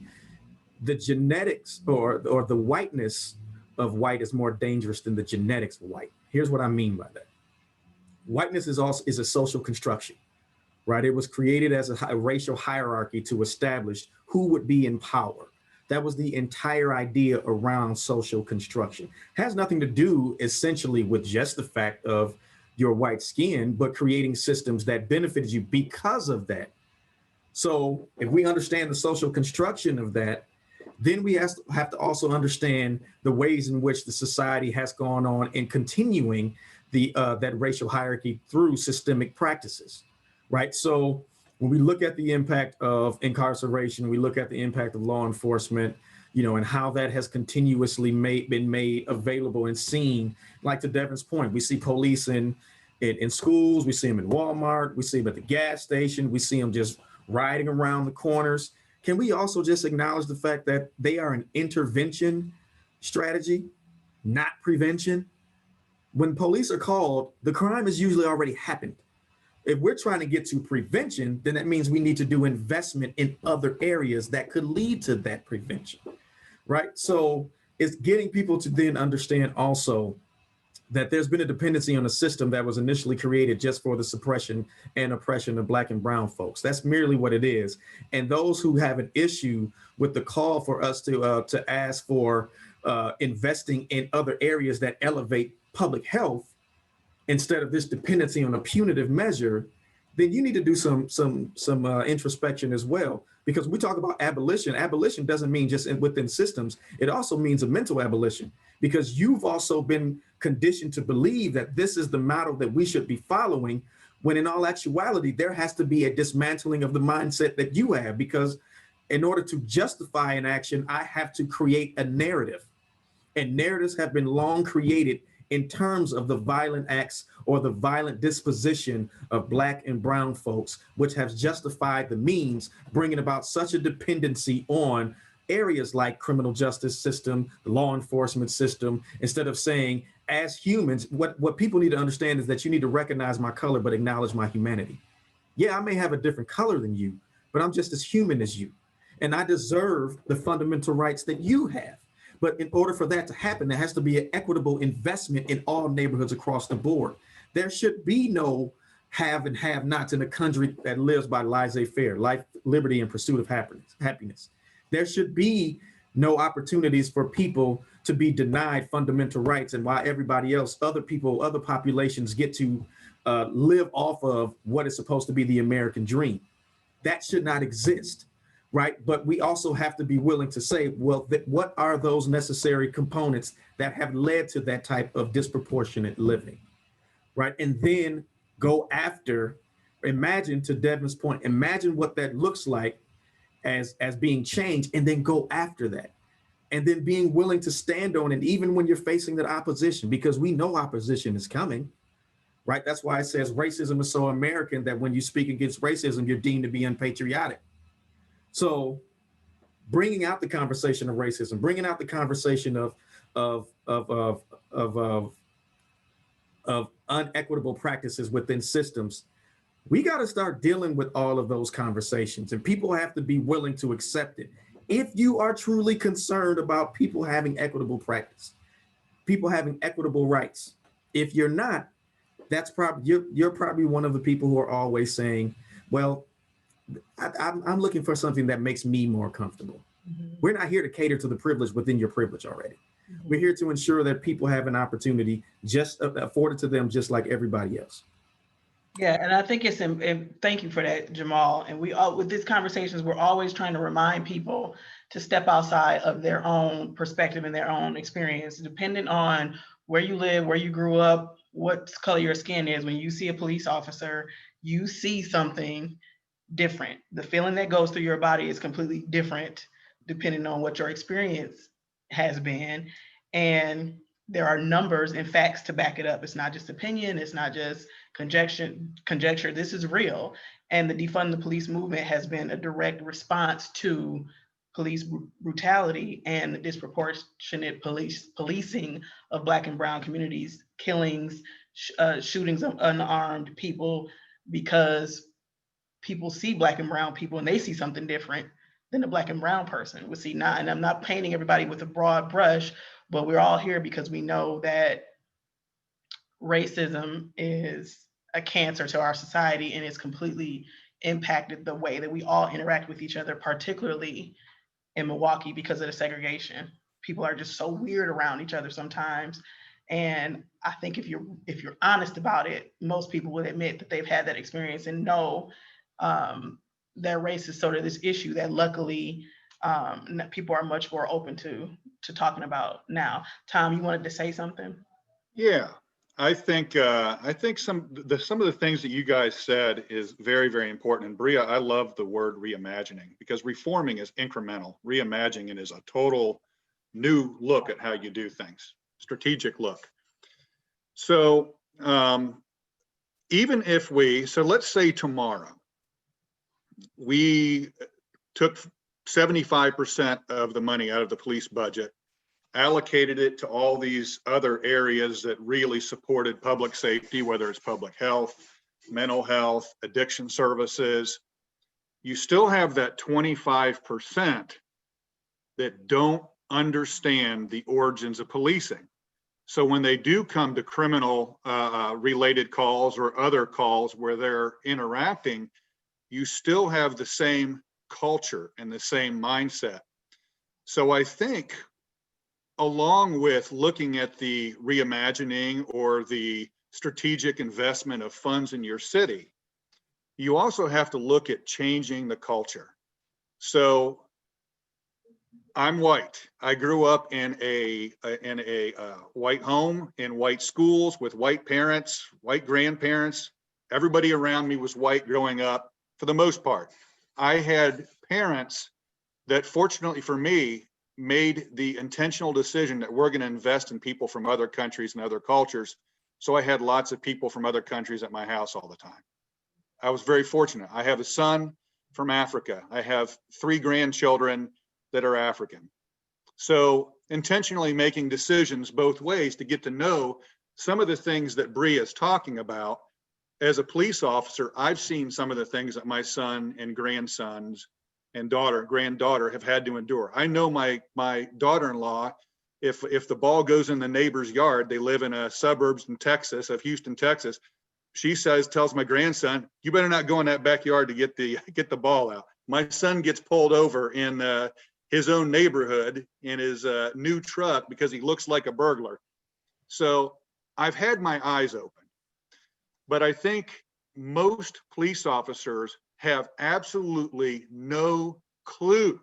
the genetics or the whiteness of white is more dangerous than the genetics of white. Here's what I mean by that. Whiteness is a social construction. Right, it was created as a racial hierarchy to establish who would be in power. That was the entire idea around social construction. Has nothing to do essentially with just the fact of your white skin, but creating systems that benefited you because of that. So if we understand the social construction of that, then we have to also understand the ways in which the society has gone on in continuing that racial hierarchy through systemic practices. Right. So when we look at the impact of incarceration, we look at the impact of law enforcement, and how that has continuously been made available and seen. Like to Devin's point, we see police in schools, we see them in Walmart, we see them at the gas station, we see them just riding around the corners. Can we also just acknowledge the fact that they are an intervention strategy, not prevention? When police are called, the crime has usually already happened. If we're trying to get to prevention, then that means we need to do investment in other areas that could lead to that prevention, right? So it's getting people to then understand also that there's been a dependency on a system that was initially created just for the suppression and oppression of Black and brown folks. That's merely what it is. And those who have an issue with the call for us to ask for investing in other areas that elevate public health, instead of this dependency on a punitive measure, then you need to do some introspection as well. Because we talk about abolition. Abolition doesn't mean just within systems. It also means a mental abolition, because you've also been conditioned to believe that this is the model that we should be following, when in all actuality, there has to be a dismantling of the mindset that you have, because in order to justify an action, I have to create a narrative. And narratives have been long created in terms of the violent acts or the violent disposition of Black and brown folks, which has justified the means, bringing about such a dependency on areas like criminal justice system, the law enforcement system, instead of saying, as humans, what people need to understand is that you need to recognize my color, but acknowledge my humanity. Yeah, I may have a different color than you, but I'm just as human as you. And I deserve the fundamental rights that you have. But in order for that to happen, there has to be an equitable investment in all neighborhoods across the board. There should be no have and have nots in a country that lives by laissez-faire, life, liberty, and pursuit of happiness. There should be no opportunities for people to be denied fundamental rights, and why everybody else, other people, other populations get to live off of what is supposed to be the American dream. That should not exist. Right. But we also have to be willing to say, well, what are those necessary components that have led to that type of disproportionate living? Right. And then go after, imagine, to Devin's point, imagine what that looks like as being changed, and then go after that. And then being willing to stand on it, even when you're facing that opposition, because we know opposition is coming. Right. That's why it says racism is so American that when you speak against racism, you're deemed to be unpatriotic. So bringing out the conversation of racism, bringing out the conversation of unequitable practices within systems, we got to start dealing with all of those conversations, and people have to be willing to accept it. If you are truly concerned about people having equitable practice, people having equitable rights, if you're not, that's probably you're probably one of the people who are always saying, well, I'm looking for something that makes me more comfortable. Mm-hmm. We're not here to cater to the privilege within your privilege already. Mm-hmm. We're here to ensure that people have an opportunity just afforded to them, just like everybody else. Yeah, and I think it's, and thank you for that, Jamal. And we all, with these conversations, we're always trying to remind people to step outside of their own perspective and their own experience, depending on where you live, where you grew up, what color your skin is. When you see a police officer, you see something different. The feeling that goes through your body is completely different depending on what your experience has been. And there are numbers and facts to back it up. It's not just opinion, it's not just conjecture. This is real. And the defund the police movement has been a direct response to police brutality and the disproportionate policing of Black and brown communities, killings, shootings of unarmed people, because people see Black and brown people and they see something different than the Black and brown person would see. Not, and I'm not painting everybody with a broad brush, but we're all here because we know that racism is a cancer to our society and it's completely impacted the way that we all interact with each other, particularly in Milwaukee because of the segregation. People are just so weird around each other sometimes. And I think if you're honest about it, most people would admit that they've had that experience and know that race is sort of this issue that luckily people are much more open to talking about now. Tom, you wanted to say something? Yeah, I think some of the things that you guys said is very, very important. And Bria, I love the word reimagining, because reforming is incremental. Reimagining is a total new look at how you do things, strategic look. So even if so let's say tomorrow we took 75% of the money out of the police budget, allocated it to all these other areas that really supported public safety, whether it's public health, mental health, addiction services. You still have that 25% that don't understand the origins of policing. So when they do come to criminal related calls or other calls where they're interacting, you still have the same culture and the same mindset. So I think, along with looking at the reimagining or the strategic investment of funds in your city, you also have to look at changing the culture. So I'm white. I grew up in a white home, in white schools, with white parents, white grandparents. Everybody around me was white growing up, for the most part. I had parents that, fortunately for me, made the intentional decision that we're going to invest in people from other countries and other cultures. So I had lots of people from other countries at my house all the time. I was very fortunate. I have a son from Africa. I have 3 grandchildren that are African. So intentionally making decisions both ways to get to know some of the things that Bria is talking about. As a police officer, I've seen some of the things that my son and grandsons and granddaughter have had to endure. I know my daughter-in-law, if the ball goes in the neighbor's yard, they live in a suburbs in Texas, of Houston, Texas. She tells my grandson, "You better not go in that backyard to get the ball out." My son gets pulled over in his own neighborhood in his new truck because he looks like a burglar. So I've had my eyes open. But I think most police officers have absolutely no clue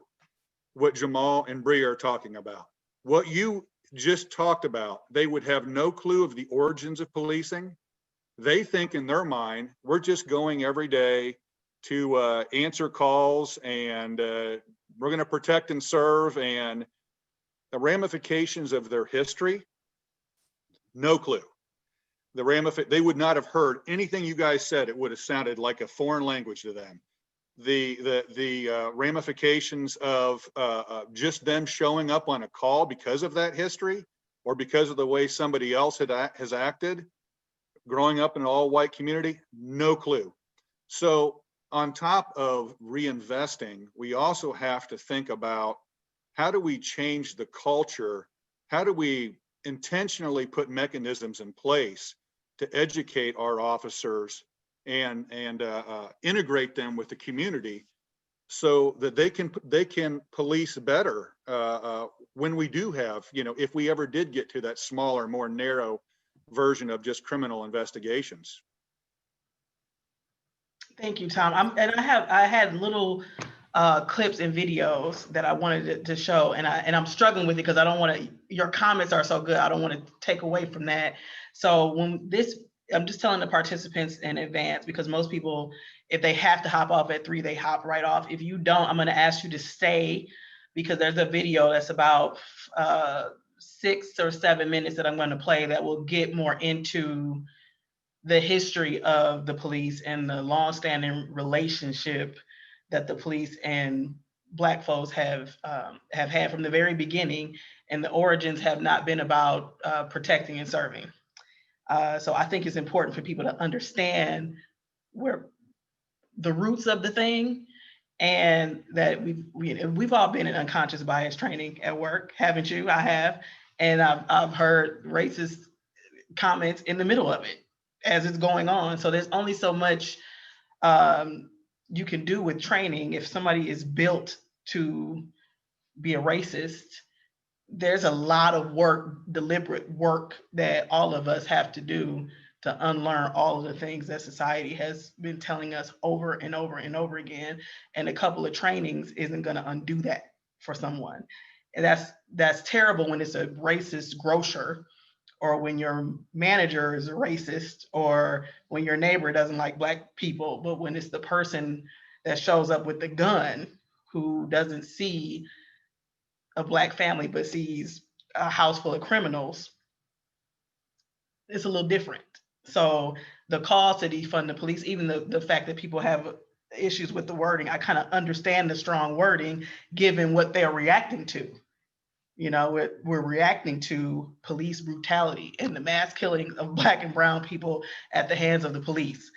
what Jamal and Bria are talking about. What you just talked about, they would have no clue of the origins of policing. They think in their mind, we're just going every day to answer calls and we're going to protect and serve, and the ramifications of their history, no clue. They would not have heard anything you guys said. It would have sounded like a foreign language to them. The ramifications of just them showing up on a call because of that history, or because of the way somebody else has acted, growing up in an all-white community, no clue. So on top of reinvesting, we also have to think about, how do we change the culture? How do we intentionally put mechanisms in place to educate our officers and integrate them with the community so that they can police better when we do have, if we ever did get to that smaller, more narrow version of just criminal investigations. Thank you, Tom. I had little clips and videos that I wanted to show, and I'm struggling with it because I don't want to. Your comments are so good. I don't want to take away from that. So I'm just telling the participants in advance, because most people, if they have to hop off at 3, they hop right off. If you don't, I'm going to ask you to stay, because there's a video that's about 6 or 7 minutes that I'm going to play that will get more into the history of the police and the longstanding relationship that the police and Black folks have had from the very beginning, and the origins have not been about protecting and serving. So I think it's important for people to understand where the roots of the thing, and that we've all been in unconscious bias training at work, haven't you? I have, and I've heard racist comments in the middle of it as it's going on. So there's only so much you can do with training. If somebody is built to be a racist, there's a lot of work, deliberate work, that all of us have to do to unlearn all of the things that society has been telling us over and over and over again. And a couple of trainings isn't going to undo that for someone. And that's terrible when it's a racist grocer, or when your manager is a racist, or when your neighbor doesn't like Black people. But when it's the person that shows up with the gun, who doesn't see a Black family but sees a house full of criminals, it's a little different. So the call to defund the police, even the fact that people have issues with the wording, I kind of understand the strong wording given what they're reacting to. You know, we're reacting to police brutality and the mass killing of Black and brown people at the hands of the police.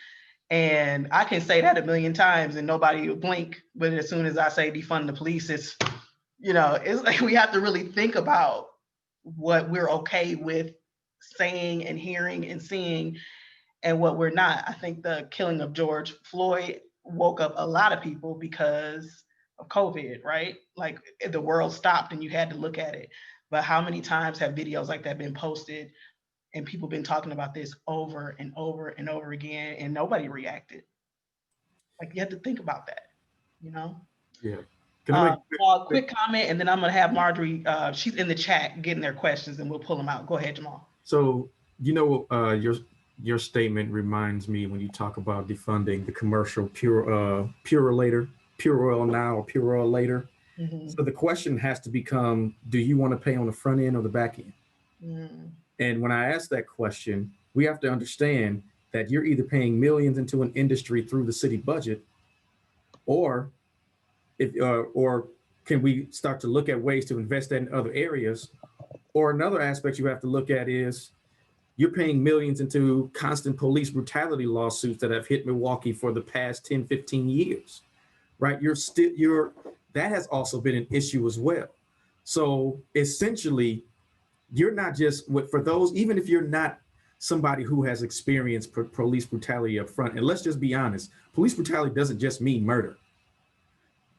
And I can say that a million times and nobody will blink. But as soon as I say defund the police, it's like we have to really think about what we're okay with saying and hearing and seeing, and what we're not. I think the killing of George Floyd woke up a lot of people because of COVID, right? Like the world stopped and you had to look at it. But how many times have videos like that been posted, and people been talking about this over and over and over again, and nobody reacted? Like, you have to think about that, you know? Yeah. Can I make a quick comment, and then I'm gonna have Marjorie, she's in the chat getting their questions, and we'll pull them out. Go ahead, Jamaal. So, your statement reminds me, when you talk about defunding, the commercial Pure later, Pure Oil now or Pure Oil later. Mm-hmm. So the question has to become, do you want to pay on the front end or the back end? Mm. And when I ask that question, we have to understand that you're either paying millions into an industry through the city budget, or can we start to look at ways to invest that in other areas? Or another aspect you have to look at is, you're paying millions into constant police brutality lawsuits that have hit Milwaukee for the past 10, 15 years, right? That has also been an issue as well. So essentially, you're not just, for those, even if you're not somebody who has experienced police brutality up front, and let's just be honest, police brutality doesn't just mean murder.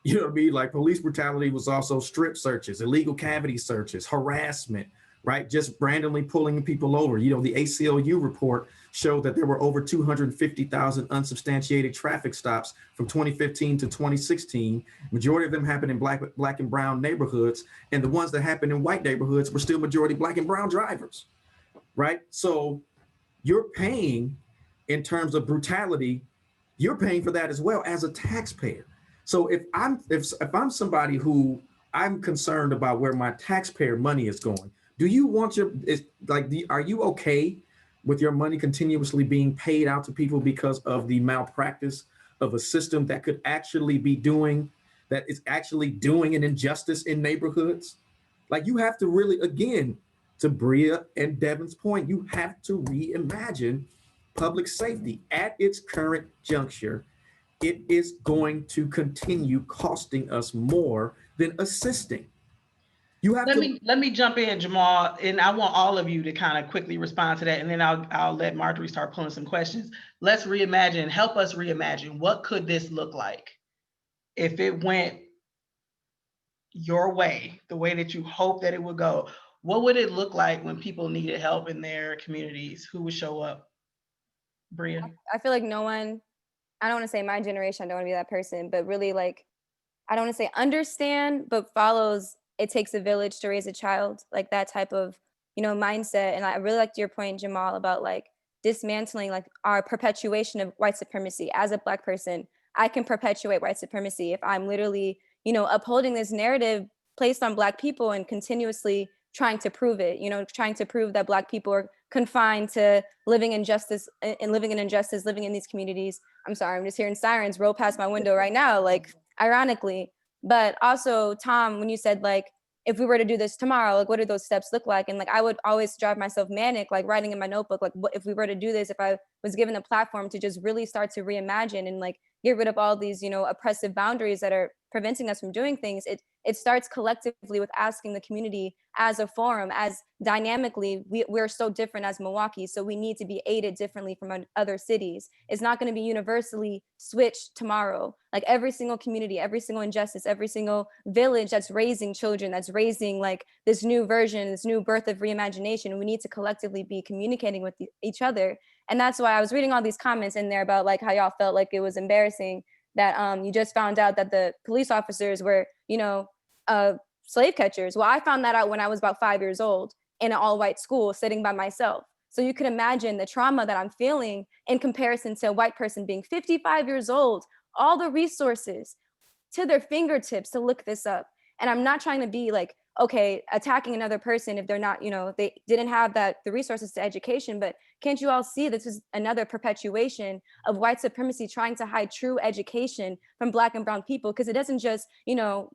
You know what I mean? Like, police brutality was also strip searches, illegal cavity searches, harassment, right? Just randomly pulling people over. You know, the ACLU report showed that there were over 250,000 unsubstantiated traffic stops from 2015 to 2016. Majority of them happened in black and brown neighborhoods, and the ones that happened in white neighborhoods were still majority Black and brown drivers, right? So you're paying, in terms of brutality, you're paying for that as well as a taxpayer. So if I'm somebody who I'm concerned about where my taxpayer money is going, do you want are you okay with your money continuously being paid out to people because of the malpractice of a system that could actually be doing an injustice in neighborhoods? Like, you have to really, again, to Bria and Devin's point, you have to reimagine public safety at its current juncture. It is going to continue costing us more than assisting. You have let me jump in, Jamaal, and I want all of you to kind of quickly respond to that, and then I'll let Marjorie start pulling some questions. Let's reimagine. Help us reimagine. What could this look like if it went your way, the way that you hope that it would go? What would it look like when people needed help in their communities? Who would show up? Bria? I feel like no one I don't want to say my generation, I don't want to be that person, but really like, I don't want to say understand, but follows it takes a village to raise a child, like that type of, mindset. And I really liked your point, Jamal, about like dismantling like our perpetuation of white supremacy. As a Black person, I can perpetuate white supremacy if I'm literally, upholding this narrative placed on Black people and continuously trying to prove it, trying to prove that Black people are confined to living in injustice, living in these communities. I'm sorry, I'm just hearing sirens roll past my window right now, like ironically. But also, Tom, when you said like, if we were to do this tomorrow, like what do those steps look like? And like, I would always drive myself manic, like writing in my notebook, like what if we were to do this, if I was given a platform to just really start to reimagine and like get rid of all these, oppressive boundaries that are preventing us from doing things. It starts collectively with asking the community as a forum, as dynamically, we're so different as Milwaukee, so we need to be aided differently from other cities. It's not going to be universally switched tomorrow. Like every single community, every single injustice, every single village that's raising children, that's raising like this new version, this new birth of reimagination, we need to collectively be communicating with each other. And that's why I was reading all these comments in there about like how y'all felt like it was embarrassing that you just found out that the police officers were, slave catchers. Well, I found that out when I was about 5 years old in an all-white school sitting by myself. So you could imagine the trauma that I'm feeling in comparison to a white person being 55 years old, all the resources to their fingertips to look this up. And I'm not trying to be like, okay, attacking another person if they're not, they didn't have the resources to education, but can't you all see this is another perpetuation of white supremacy trying to hide true education from Black and brown people? Because it doesn't just,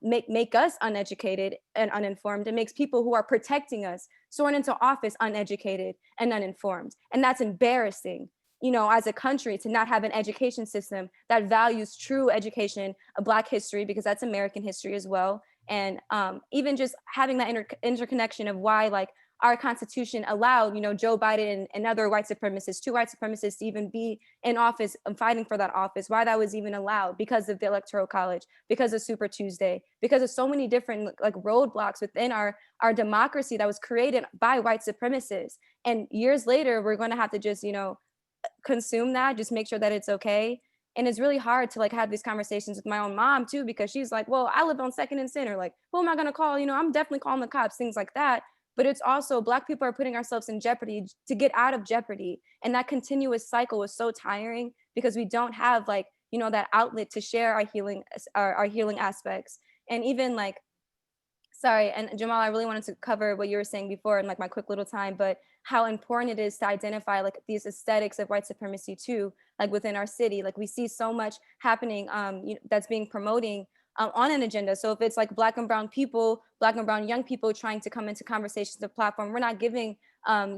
make us uneducated and uninformed. It makes people who are protecting us sworn into office uneducated and uninformed. And that's embarrassing, as a country, to not have an education system that values true education of Black history, because that's American history as well. And even just having that interconnection of why like our Constitution allowed, Joe Biden and other white supremacists, two white supremacists to even be in office and fighting for that office, why that was even allowed, because of the Electoral College, because of Super Tuesday, because of so many different like roadblocks within our democracy that was created by white supremacists. And years later, we're going to have to just, consume that, just make sure that it's okay. And it's really hard to like have these conversations with my own mom too, because she's like, well, I live on 2nd and Center. Like, who am I going to call? I'm definitely calling the cops, things like that. But it's also Black people are putting ourselves in jeopardy to get out of jeopardy. And that continuous cycle is so tiring because we don't have like, that outlet to share our healing aspects. And even like, sorry, and Jamal, I really wanted to cover what you were saying before in like my quick little time, but how important it is to identify like these aesthetics of white supremacy too, like within our city. Like we see so much happening that's being promoting on an agenda. So if it's like Black and brown people, Black and brown young people trying to come into conversations, the platform, we're not giving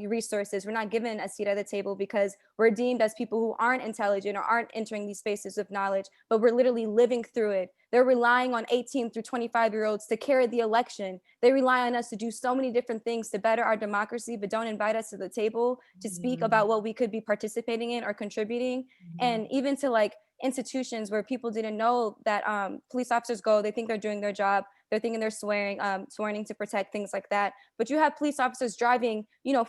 resources, we're not given a seat at the table because we're deemed as people who aren't intelligent or aren't entering these spaces of knowledge, but we're literally living through it. They're relying on 18 through 25-year-olds to carry the election. They rely on us to do so many different things to better our democracy, but don't invite us to the table to speak about what we could be participating in or contributing. And even to like institutions where people didn't know that police officers go, they think they're doing their job, they're thinking they're swearing to protect, things like that. But you have police officers driving,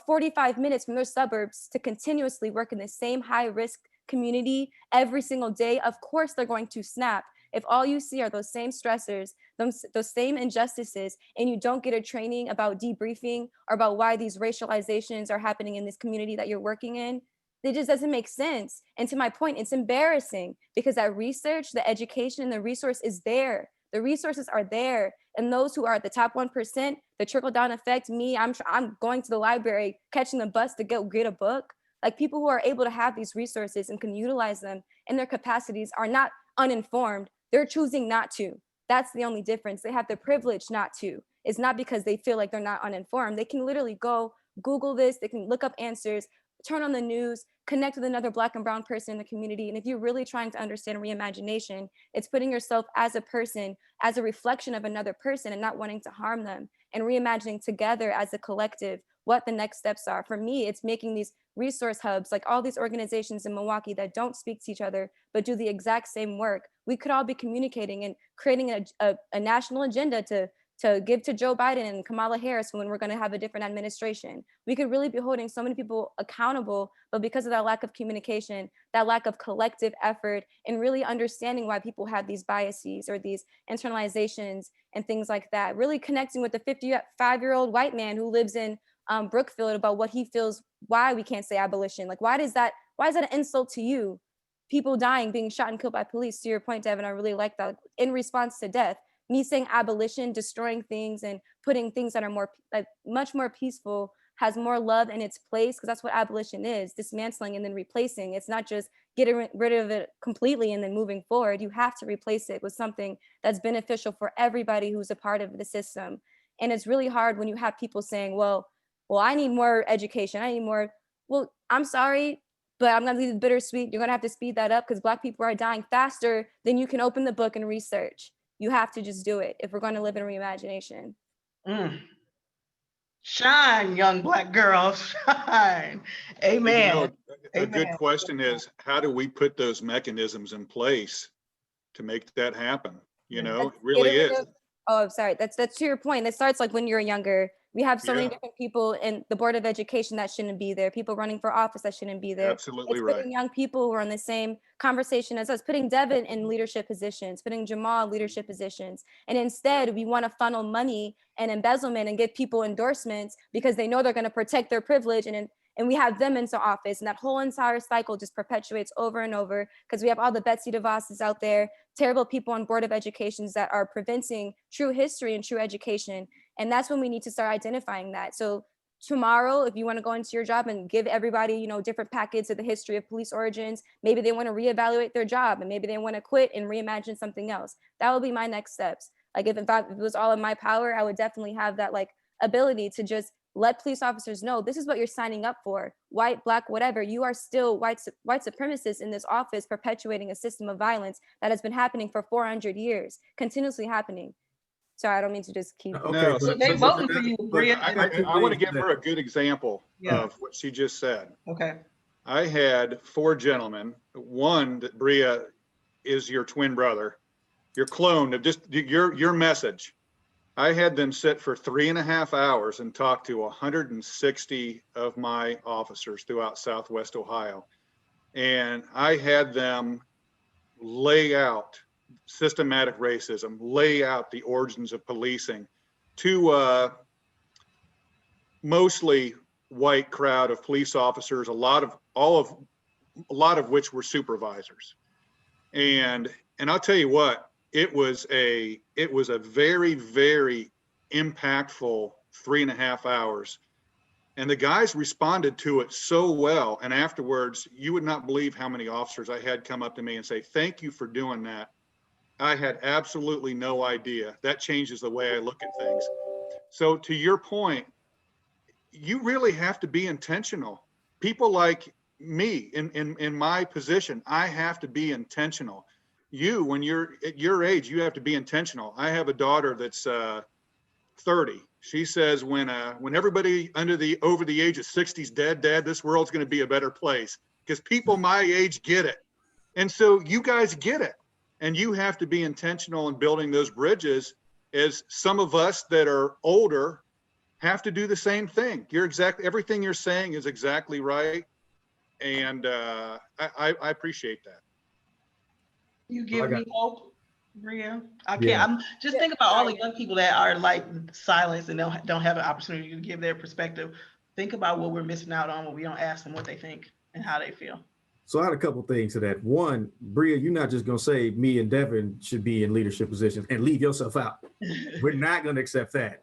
45 minutes from their suburbs to continuously work in the same high risk community every single day. Of course, they're going to snap. If all you see are those same stressors, those same injustices, and you don't get a training about debriefing or about why these racializations are happening in this community that you're working in, it just doesn't make sense. And to my point, it's embarrassing because that research, the education, the resource is there. The resources are there. And those who are at the top 1%, the trickle down effect, me, I'm going to the library, catching the bus to get a book. Like people who are able to have these resources and can utilize them in their capacities are not uninformed. They're choosing not to. That's the only difference. They have the privilege not to. It's not because they feel like they're not uninformed. They can literally go Google this. They can look up answers, turn on the news, connect with another Black and brown person in the community. And if you're really trying to understand reimagination, it's putting yourself as a person, as a reflection of another person and not wanting to harm them, and reimagining together as a collective what the next steps are. For me, it's making these resource hubs, like all these organizations in Milwaukee that don't speak to each other, but do the exact same work. We could all be communicating and creating a national agenda to to give to Joe Biden and Kamala Harris when we're going to have a different administration. We could really be holding so many people accountable, but because of that lack of communication, that lack of collective effort, and really understanding why people have these biases or these internalizations and things like that, really connecting with the 55-year-old white man who lives in Brookfield about what he feels, why we can't say abolition. Like, why is that an insult to you? People dying, being shot and killed by police. To your point, Devin, I really like that. In response to death, me saying abolition, destroying things and putting things that are more, like, much more peaceful, has more love in its place, because that's what abolition is, dismantling and then replacing. It's not just getting rid of it completely and then moving forward. You have to replace it with something that's beneficial for everybody who's a part of the system. And it's really hard when you have people saying, well, I need more education. I need more. Well, I'm sorry, but I'm going to leave it bittersweet. You're going to have to speed that up because Black people are dying faster than you can open the book and research. You have to just do it if we're going to live in reimagination. Shine, young Black girl, shine. Amen. You know, a Amen. good question is, how do we put those mechanisms in place to make that happen? You know, it really is. Oh, sorry. That's to your point. It starts like when you're younger. We have so many different people in the Board of Education that shouldn't be there, people running for office that shouldn't be there. Absolutely it's right. Putting young people who are in the same conversation as us, putting Devin in leadership positions, putting Jamaal in leadership positions. And instead, we want to funnel money and embezzlement and give people endorsements because they know they're going to protect their privilege, and we have them into office. And that whole entire cycle just perpetuates over and over because we have all the Betsy DeVos's out there, terrible people on Board of Educations that are preventing true history and true education. And that's when we need to start identifying that. So tomorrow, if you want to go into your job and give everybody, you know, different packets of the history of police origins, maybe they want to reevaluate their job and maybe they want to quit and reimagine something else. That would be my next steps. Like if it was all in my power, I would definitely have that like ability to just let police officers know this is what you're signing up for. White, Black, whatever, you are still white supremacists in this office perpetuating a system of violence that has been happening for 400 years, continuously happening. Sorry, I don't mean to just keep. No, so they voting for you, Bria. I want to give her a good example of what she just said. Okay. I had 4 gentlemen. One, that Bria is your twin brother, your clone of just your message. I had them sit for 3.5 hours and talk to 160 of my officers throughout Southwest Ohio. And I had them lay out systematic racism, lay out the origins of policing to mostly white crowd of police officers, a lot of which were supervisors. And I'll tell you what, it was a very, very impactful 3.5 hours. And the guys responded to it so well. And afterwards, you would not believe how many officers I had come up to me and say, thank you for doing that. I had absolutely no idea. That changes the way I look at things. So to your point, you really have to be intentional. People like me in my position, I have to be intentional. You, when you're at your age, you have to be intentional. I have a daughter that's 30. She says when everybody over the age of 60 is dead, Dad, this world's going to be a better place because people my age get it. And so you guys get it. And you have to be intentional in building those bridges, as some of us that are older have to do the same thing. Everything you're saying is exactly right. And I appreciate that. You give me hope, Bria. I can't. I'm just thinking about all the young people that are like silenced and don't have an opportunity to give their perspective. Think about what we're missing out on when we don't ask them what they think and how they feel. So I had a couple things to that. One, Bria, you're not just going to say me and Devin should be in leadership positions and leave yourself out. We're not going to accept that.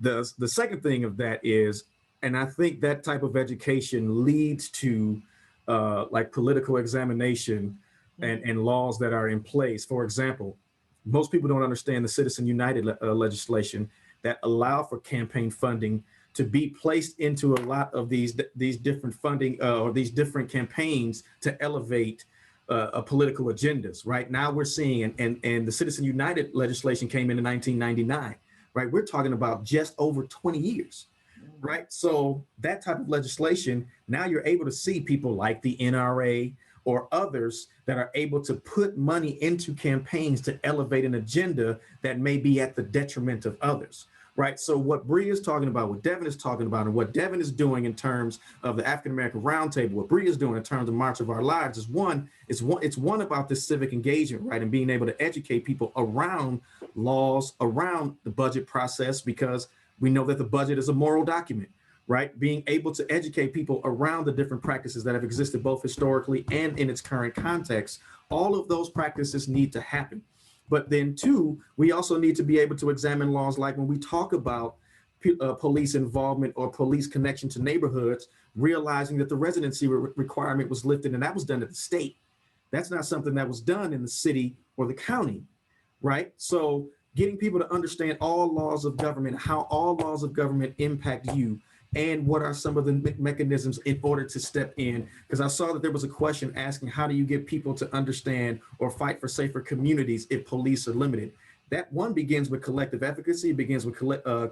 The second thing of that is, and I think that type of education leads to like political examination and laws that are in place. For example, most people don't understand the Citizen United legislation that allow for campaign funding to be placed into a lot of these different funding or these different campaigns to elevate political agendas. Right now we're seeing, and the Citizen United legislation came in 1999, right? We're talking about just over 20 years, right? So that type of legislation, now you're able to see people like the NRA or others that are able to put money into campaigns to elevate an agenda that may be at the detriment of others. Right. So what Bria is talking about, what Devin is talking about, and what Devin is doing in terms of the African American Roundtable, what Bria is doing in terms of March of Our Lives is it's one about this civic engagement, right? And being able to educate people around laws, around the budget process, because we know that the budget is a moral document, right? Being able to educate people around the different practices that have existed both historically and in its current context. All of those practices need to happen. But then two, we also need to be able to examine laws like when we talk about police involvement or police connection to neighborhoods, realizing that the residency requirement was lifted and that was done at the state. That's not something that was done in the city or the county, right? So getting people to understand all laws of government, how all laws of government impact you, and what are some of the mechanisms in order to step in? Because I saw that there was a question asking, how do you get people to understand or fight for safer communities if police are limited? That one begins with collective efficacy, it begins with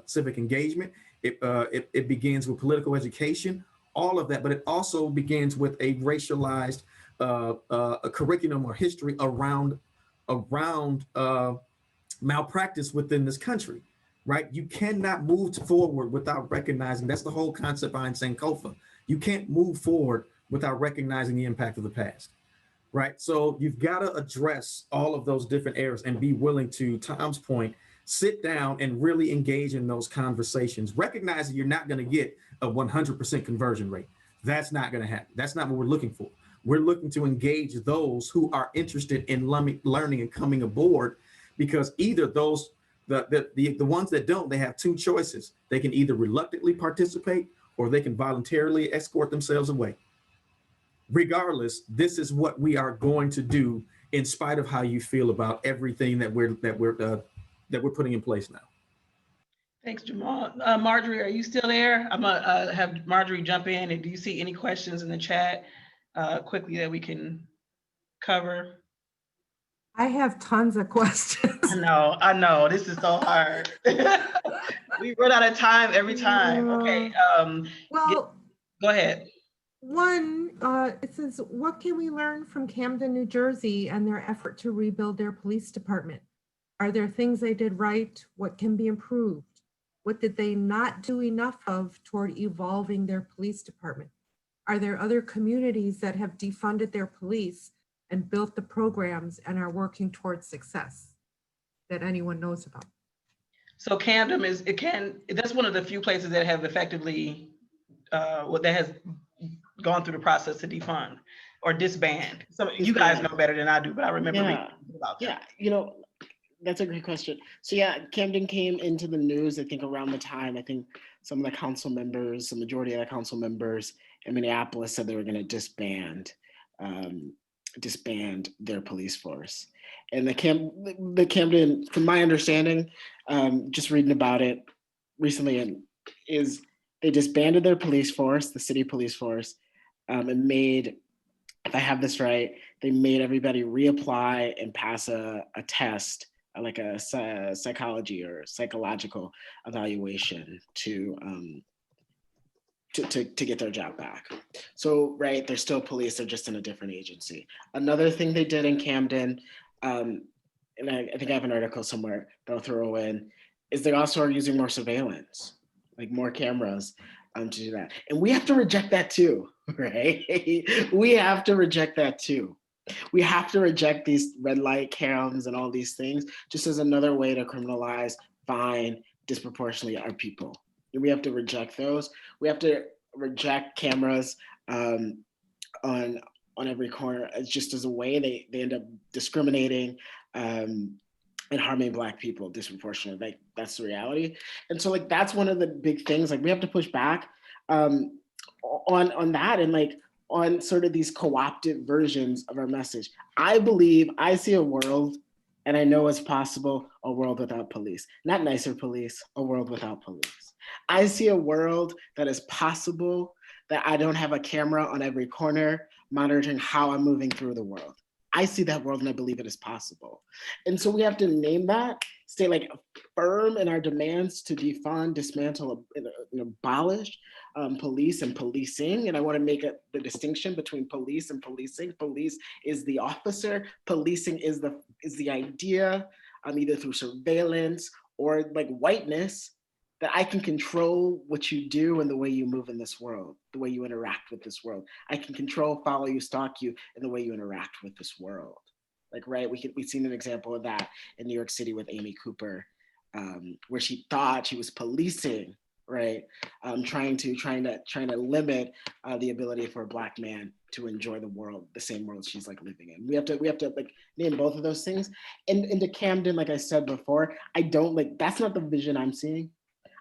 civic engagement, it begins with political education, all of that, but it also begins with a racialized a curriculum or history around malpractice within this country. Right? You cannot move forward without recognizing, that's the whole concept behind Sankofa. You can't move forward without recognizing the impact of the past, right? So you've got to address all of those different areas and be willing to Tom's point, sit down and really engage in those conversations, recognizing you're not going to get a 100% conversion rate. That's not going to happen. That's not what we're looking for. We're looking to engage those who are interested in learning and coming aboard, because either those the ones that don't, they have two choices. They can either reluctantly participate or they can voluntarily escort themselves away. Regardless, this is what we are going to do in spite of how you feel about everything that we're putting in place now. Thanks, Jamaal. Marjorie, are you still there? I'm gonna have Marjorie jump in. And do you see any questions in the chat quickly that we can cover? I have tons of questions. I know. This is so hard. We run out of time every time. Okay. Well, go ahead. One, it says, what can we learn from Camden, New Jersey and their effort to rebuild their police department? Are there things they did right? What can be improved? What did they not do enough of toward evolving their police department? Are there other communities that have defunded their police and built the programs and are working towards success that anyone knows about? So Camden that's one of the few places that have effectively, that has gone through the process to defund or disband. So you guys know better than I do, but I remember reading about that. Yeah, that's a great question. So yeah, Camden came into the news, I think around the time, I think some of the council members, the majority of the council members in Minneapolis said they were gonna disband their police force. And the Camden, from my understanding, just reading about it recently, is they disbanded their police force, the city police force, and made, if I have this right, they made everybody reapply and pass a test, like a psychology or psychological evaluation to get their job back. So, right, they're still police, they're just in a different agency. Another thing they did in Camden, and I think I have an article somewhere that I'll throw in, is they also are using more surveillance, like more cameras to do that. And we have to reject that too, right? We have to reject that too. We have to reject these red light cams and all these things just as another way to criminalize, fine, disproportionately our people. We have to reject those. We have to reject cameras on every corner. It's just as a way they end up discriminating and harming Black people disproportionately. Like, that's the reality. And so like that's one of the big things. Like, we have to push back on that, and like on sort of these co-opted versions of our message. I see a world, and I know it's possible, a world without police. Not nicer police, a world without police. I see a world that is possible, that I don't have a camera on every corner monitoring how I'm moving through the world. I see that world and I believe it is possible. And so we have to name that, stay like firm in our demands to defund, dismantle, and abolish police and policing. And I want to make the distinction between police and policing. Police is the officer, policing is the idea, either through surveillance or like whiteness, that I can control what you do and the way you move in this world, the way you interact with this world. I can control, follow you, stalk you, and the way you interact with this world. Like, right, we've seen an example of that in New York City with Amy Cooper, where she thought she was policing, right? Trying to limit the ability for a Black man to enjoy the world, the same world she's like living in. We have to like name both of those things. And to Camden, like I said before, I don't like, that's not the vision I'm seeing.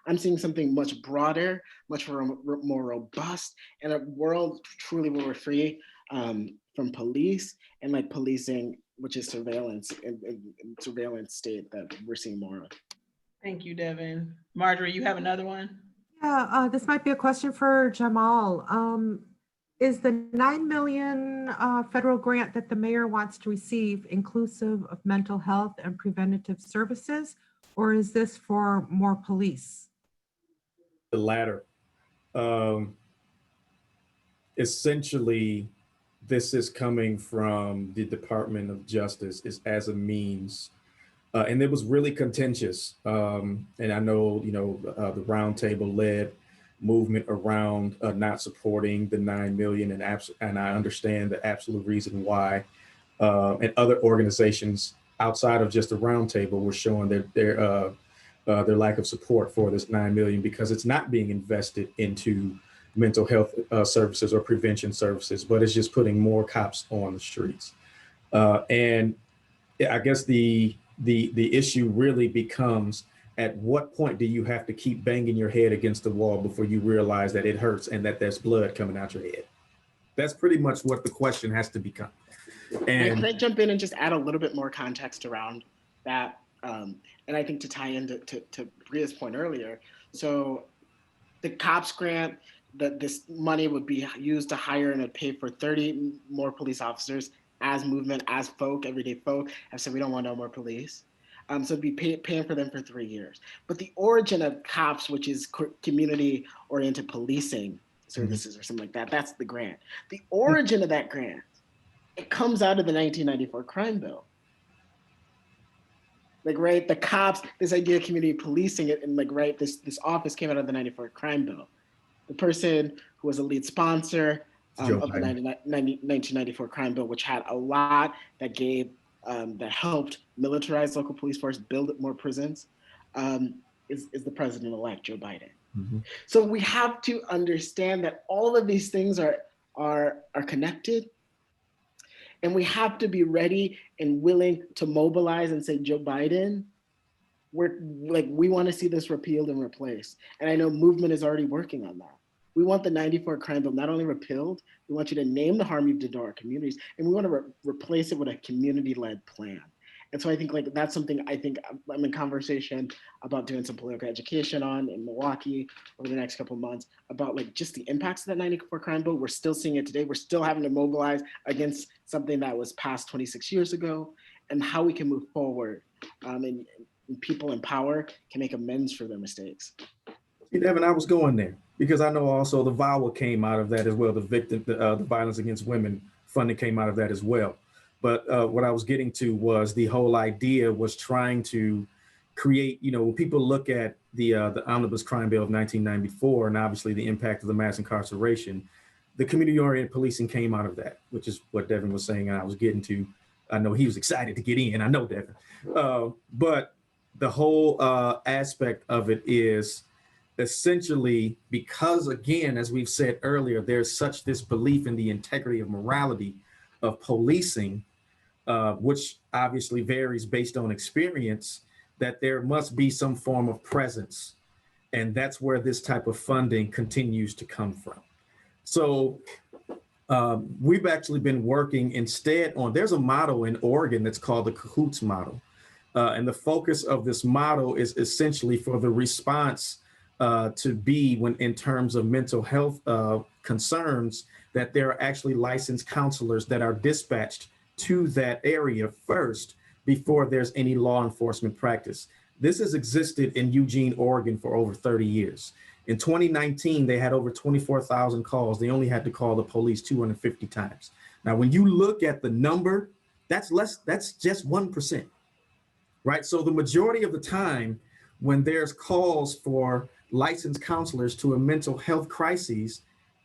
I'm seeing something much broader, much more robust, and a world truly where we're free from police and like policing, which is surveillance and surveillance state that we're seeing more of. Thank you, Devin. Marjorie, you have another one? Yeah, this might be a question for Jamaal. Is the $9 million federal grant that the mayor wants to receive inclusive of mental health and preventative services, or is this for more police? The latter. Essentially, this is coming from the Department of Justice as a means, and it was really contentious. And I know, the Roundtable led movement around not supporting the 9 million, and I understand the absolute reason why. And other organizations outside of just the Roundtable were showing their lack of support for this 9 million because it's not being invested into mental health services or prevention services, but it's just putting more cops on the streets. And I guess the issue really becomes, at what point do you have to keep banging your head against the wall before you realize that it hurts and that there's blood coming out your head? That's pretty much what the question has to become. And can I jump in and just add a little bit more context around that? And I think to tie into to Bria's point earlier, so the COPS grant, that this money would be used to hire and pay for 30 more police officers as movement, as folk, everyday folk have said, we don't want no more police. So it'd be paying for them for 3 years. But the origin of COPS, which is community-oriented policing services or something like that, that's the grant. The origin of that grant, it comes out of the 1994 crime bill. Like, right, the cops, this idea of community policing it, and like, right, this office came out of the 94 crime bill. The person who was a lead sponsor of the 1994 crime bill, which had a lot that gave, that helped militarize local police force, build more prisons, is the president-elect, Joe Biden. mm-hmm. So we have to understand that all of these things are connected. And we have to be ready and willing to mobilize and say, Joe Biden, we want to see this repealed and replaced. And I know movement is already working on that. We want the 94 crime bill not only repealed, we want you to name the harm you've done to our communities, and we want to replace it with a community-led plan. And so I think like that's something I think I'm in conversation about doing some political education on in Milwaukee over the next couple of months about like just the impacts of that 94 crime bill. We're still seeing it today. We're still having to mobilize against something that was passed 26 years ago, and how we can move forward and people in power can make amends for their mistakes. See, Devin, I was going there because I know also the VAWA came out of that as well. The violence against women funding came out of that as well. But what I was getting to was the whole idea was trying to create, when people look at the Omnibus Crime Bill of 1994 and obviously the impact of the mass incarceration, the community-oriented policing came out of that, which is what Devin was saying and I was getting to. I know he was excited to get in. I know Devin. But the whole aspect of it is essentially because, again, as we've said earlier, there's such this belief in the integrity of morality of policing, which obviously varies based on experience, that there must be some form of presence. And that's where this type of funding continues to come from. So we've actually been working instead on, there's a model in Oregon that's called the CAHOOTS model. And the focus of this model is essentially for the response to be when in terms of mental health concerns, that there are actually licensed counselors that are dispatched to that area first before there's any law enforcement practice. This has existed in Eugene, Oregon for over 30 years. In 2019, they had over 24,000 calls. They only had to call the police 250 times. Now, when you look at the number, that's just 1%, right? So the majority of the time when there's calls for licensed counselors to a mental health crises,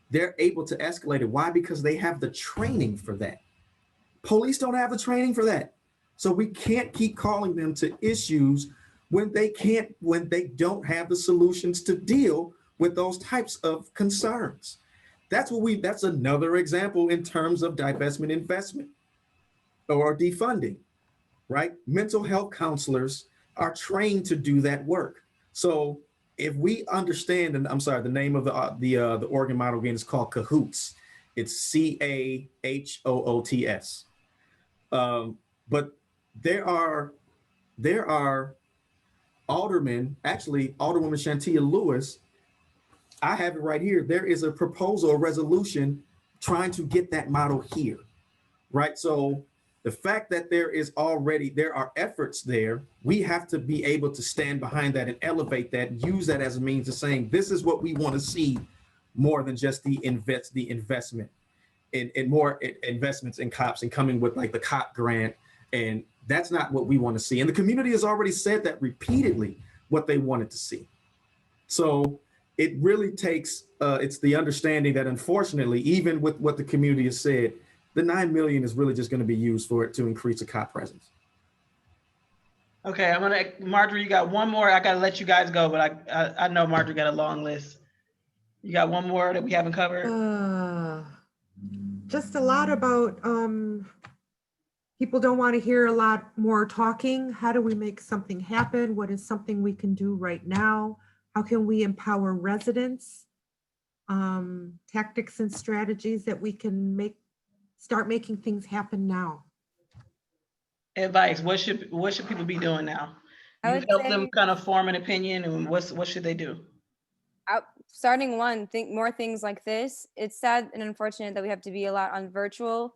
they're able to escalate it. Why? Because they have the training for that. Police don't have the training for that. So we can't keep calling them to issues when they don't have the solutions to deal with those types of concerns. That's another example in terms of divestment investment or defunding, right? Mental health counselors are trained to do that work. So if we understand, and I'm sorry, the name of the Oregon model again is called CAHOOTS. It's CAHOOTS. But there are aldermen, actually Alderwoman Shantia Lewis, I have it right here. There is a proposal, a resolution trying to get that model here, right? So the fact that there are efforts there, we have to be able to stand behind that and elevate that, use that as a means of saying, this is what we want to see more than just the investment in more investments in cops and coming with like the cop grant. And that's not what we want to see. And the community has already said that repeatedly, what they wanted to see. So it really takes, it's the understanding that unfortunately, even with what the community has said, the 9 million is really just going to be used for it to increase the cop presence. Okay, Marjorie, you got one more. I got to let you guys go, but I know Marjorie got a long list. You got one more that we haven't covered? Just a lot about, people don't want to hear a lot more talking. How do we make something happen? What is something we can do right now? How can we empower residents? Tactics and strategies that we can start making things happen now. Advice, what should people be doing now? I You would help say- them kind of form an opinion, and what should they do? Starting think more things like this. It's sad and unfortunate that we have to be a lot on virtual.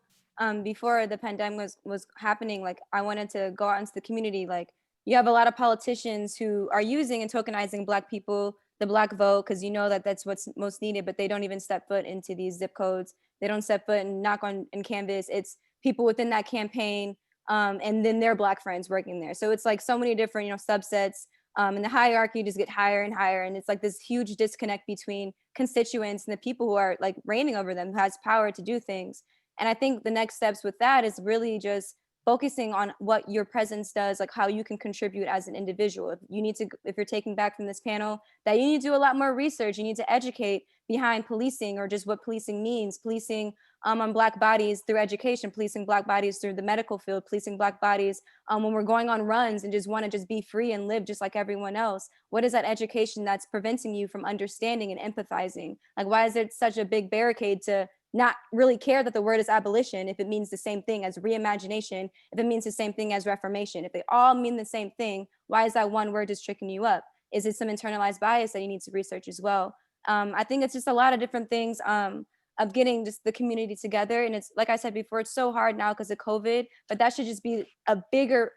Before the pandemic was happening, like I wanted to go out into the community. Like you have a lot of politicians who are using and tokenizing Black people, the Black vote, because you know that that's what's most needed, but they don't even step foot into these zip codes. They don't step foot and knock on and canvas. It's people within that campaign, and then their Black friends working there. So it's like so many different, subsets. And the hierarchy just get higher and higher. And it's like this huge disconnect between constituents and the people who are like reigning over them, who has power to do things. And I think the next steps with that is really just focusing on what your presence does, like how you can contribute as an individual. If you're taking back from this panel, that you need to do a lot more research. You need to educate behind policing, or just what policing means, policing on Black bodies through education, policing Black bodies through the medical field, policing Black bodies when we're going on runs and just want to just be free and live just like everyone else. What is that education that's preventing you from understanding and empathizing? Like, why is there such a big barricade to not really care that the word is abolition if it means the same thing as reimagination, if it means the same thing as reformation? If they all mean the same thing, why is that one word just tricking you up? Is it some internalized bias that you need to research as well? I think it's just a lot of different things of getting just the community together. And it's like I said before, it's so hard now because of COVID, but that should just be a bigger,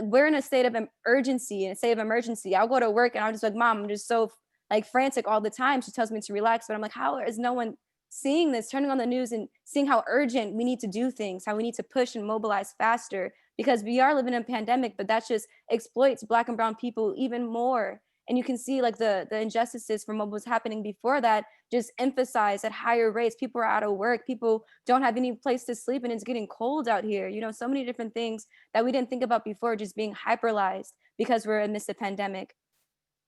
we're in a state of urgency, in a state of emergency. I'll go to work and I'm just like, Mom, I'm just so like frantic all the time. She tells me to relax, but I'm like, how is no one seeing this, turning on the news and seeing how urgent we need to do things, how we need to push and mobilize faster, because we are living in a pandemic, but that just exploits Black and brown people even more. And you can see like the injustices from what was happening before that just emphasize at higher rates. People are out of work, people don't have any place to sleep, and it's getting cold out here. So many different things that we didn't think about before just being hyperalized because we're amidst a pandemic.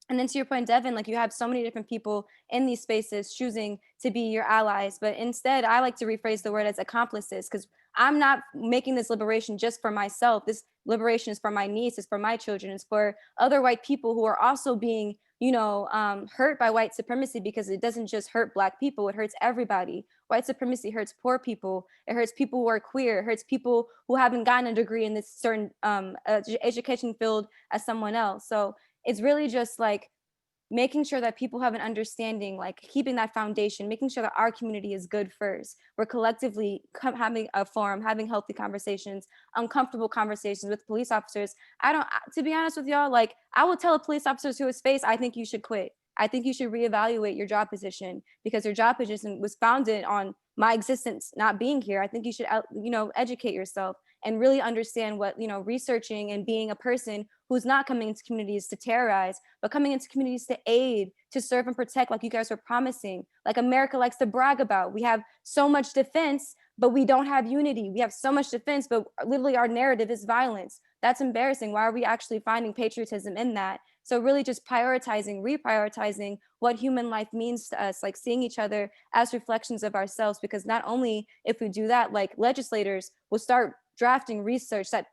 And then to your point, Devin, like you have so many different people in these spaces choosing to be your allies, but instead I like to rephrase the word as accomplices, because I'm not making this liberation just for myself. This liberation is for my niece, it's for my children, it's for other white people who are also being, hurt by white supremacy, because it doesn't just hurt Black people, it hurts everybody. White supremacy hurts poor people, it hurts people who are queer, it hurts people who haven't gotten a degree in this certain education field as someone else. So it's really just like making sure that people have an understanding, like keeping that foundation, making sure that our community is good first. We're collectively having a forum, having healthy conversations, uncomfortable conversations with police officers. To be honest with y'all, like I will tell a police officer to his face, I think you should quit. I think you should reevaluate your job position because your job position was founded on my existence not being here. I think you should, educate yourself and really understand what, researching and being a person who's not coming into communities to terrorize, but coming into communities to aid, to serve and protect, like you guys were promising, like America likes to brag about. We have so much defense, but we don't have unity. We have so much defense, but literally our narrative is violence. That's embarrassing. Why are we actually finding patriotism in that? So really just reprioritizing what human life means to us, like seeing each other as reflections of ourselves, because not only if we do that, like legislators will start drafting research that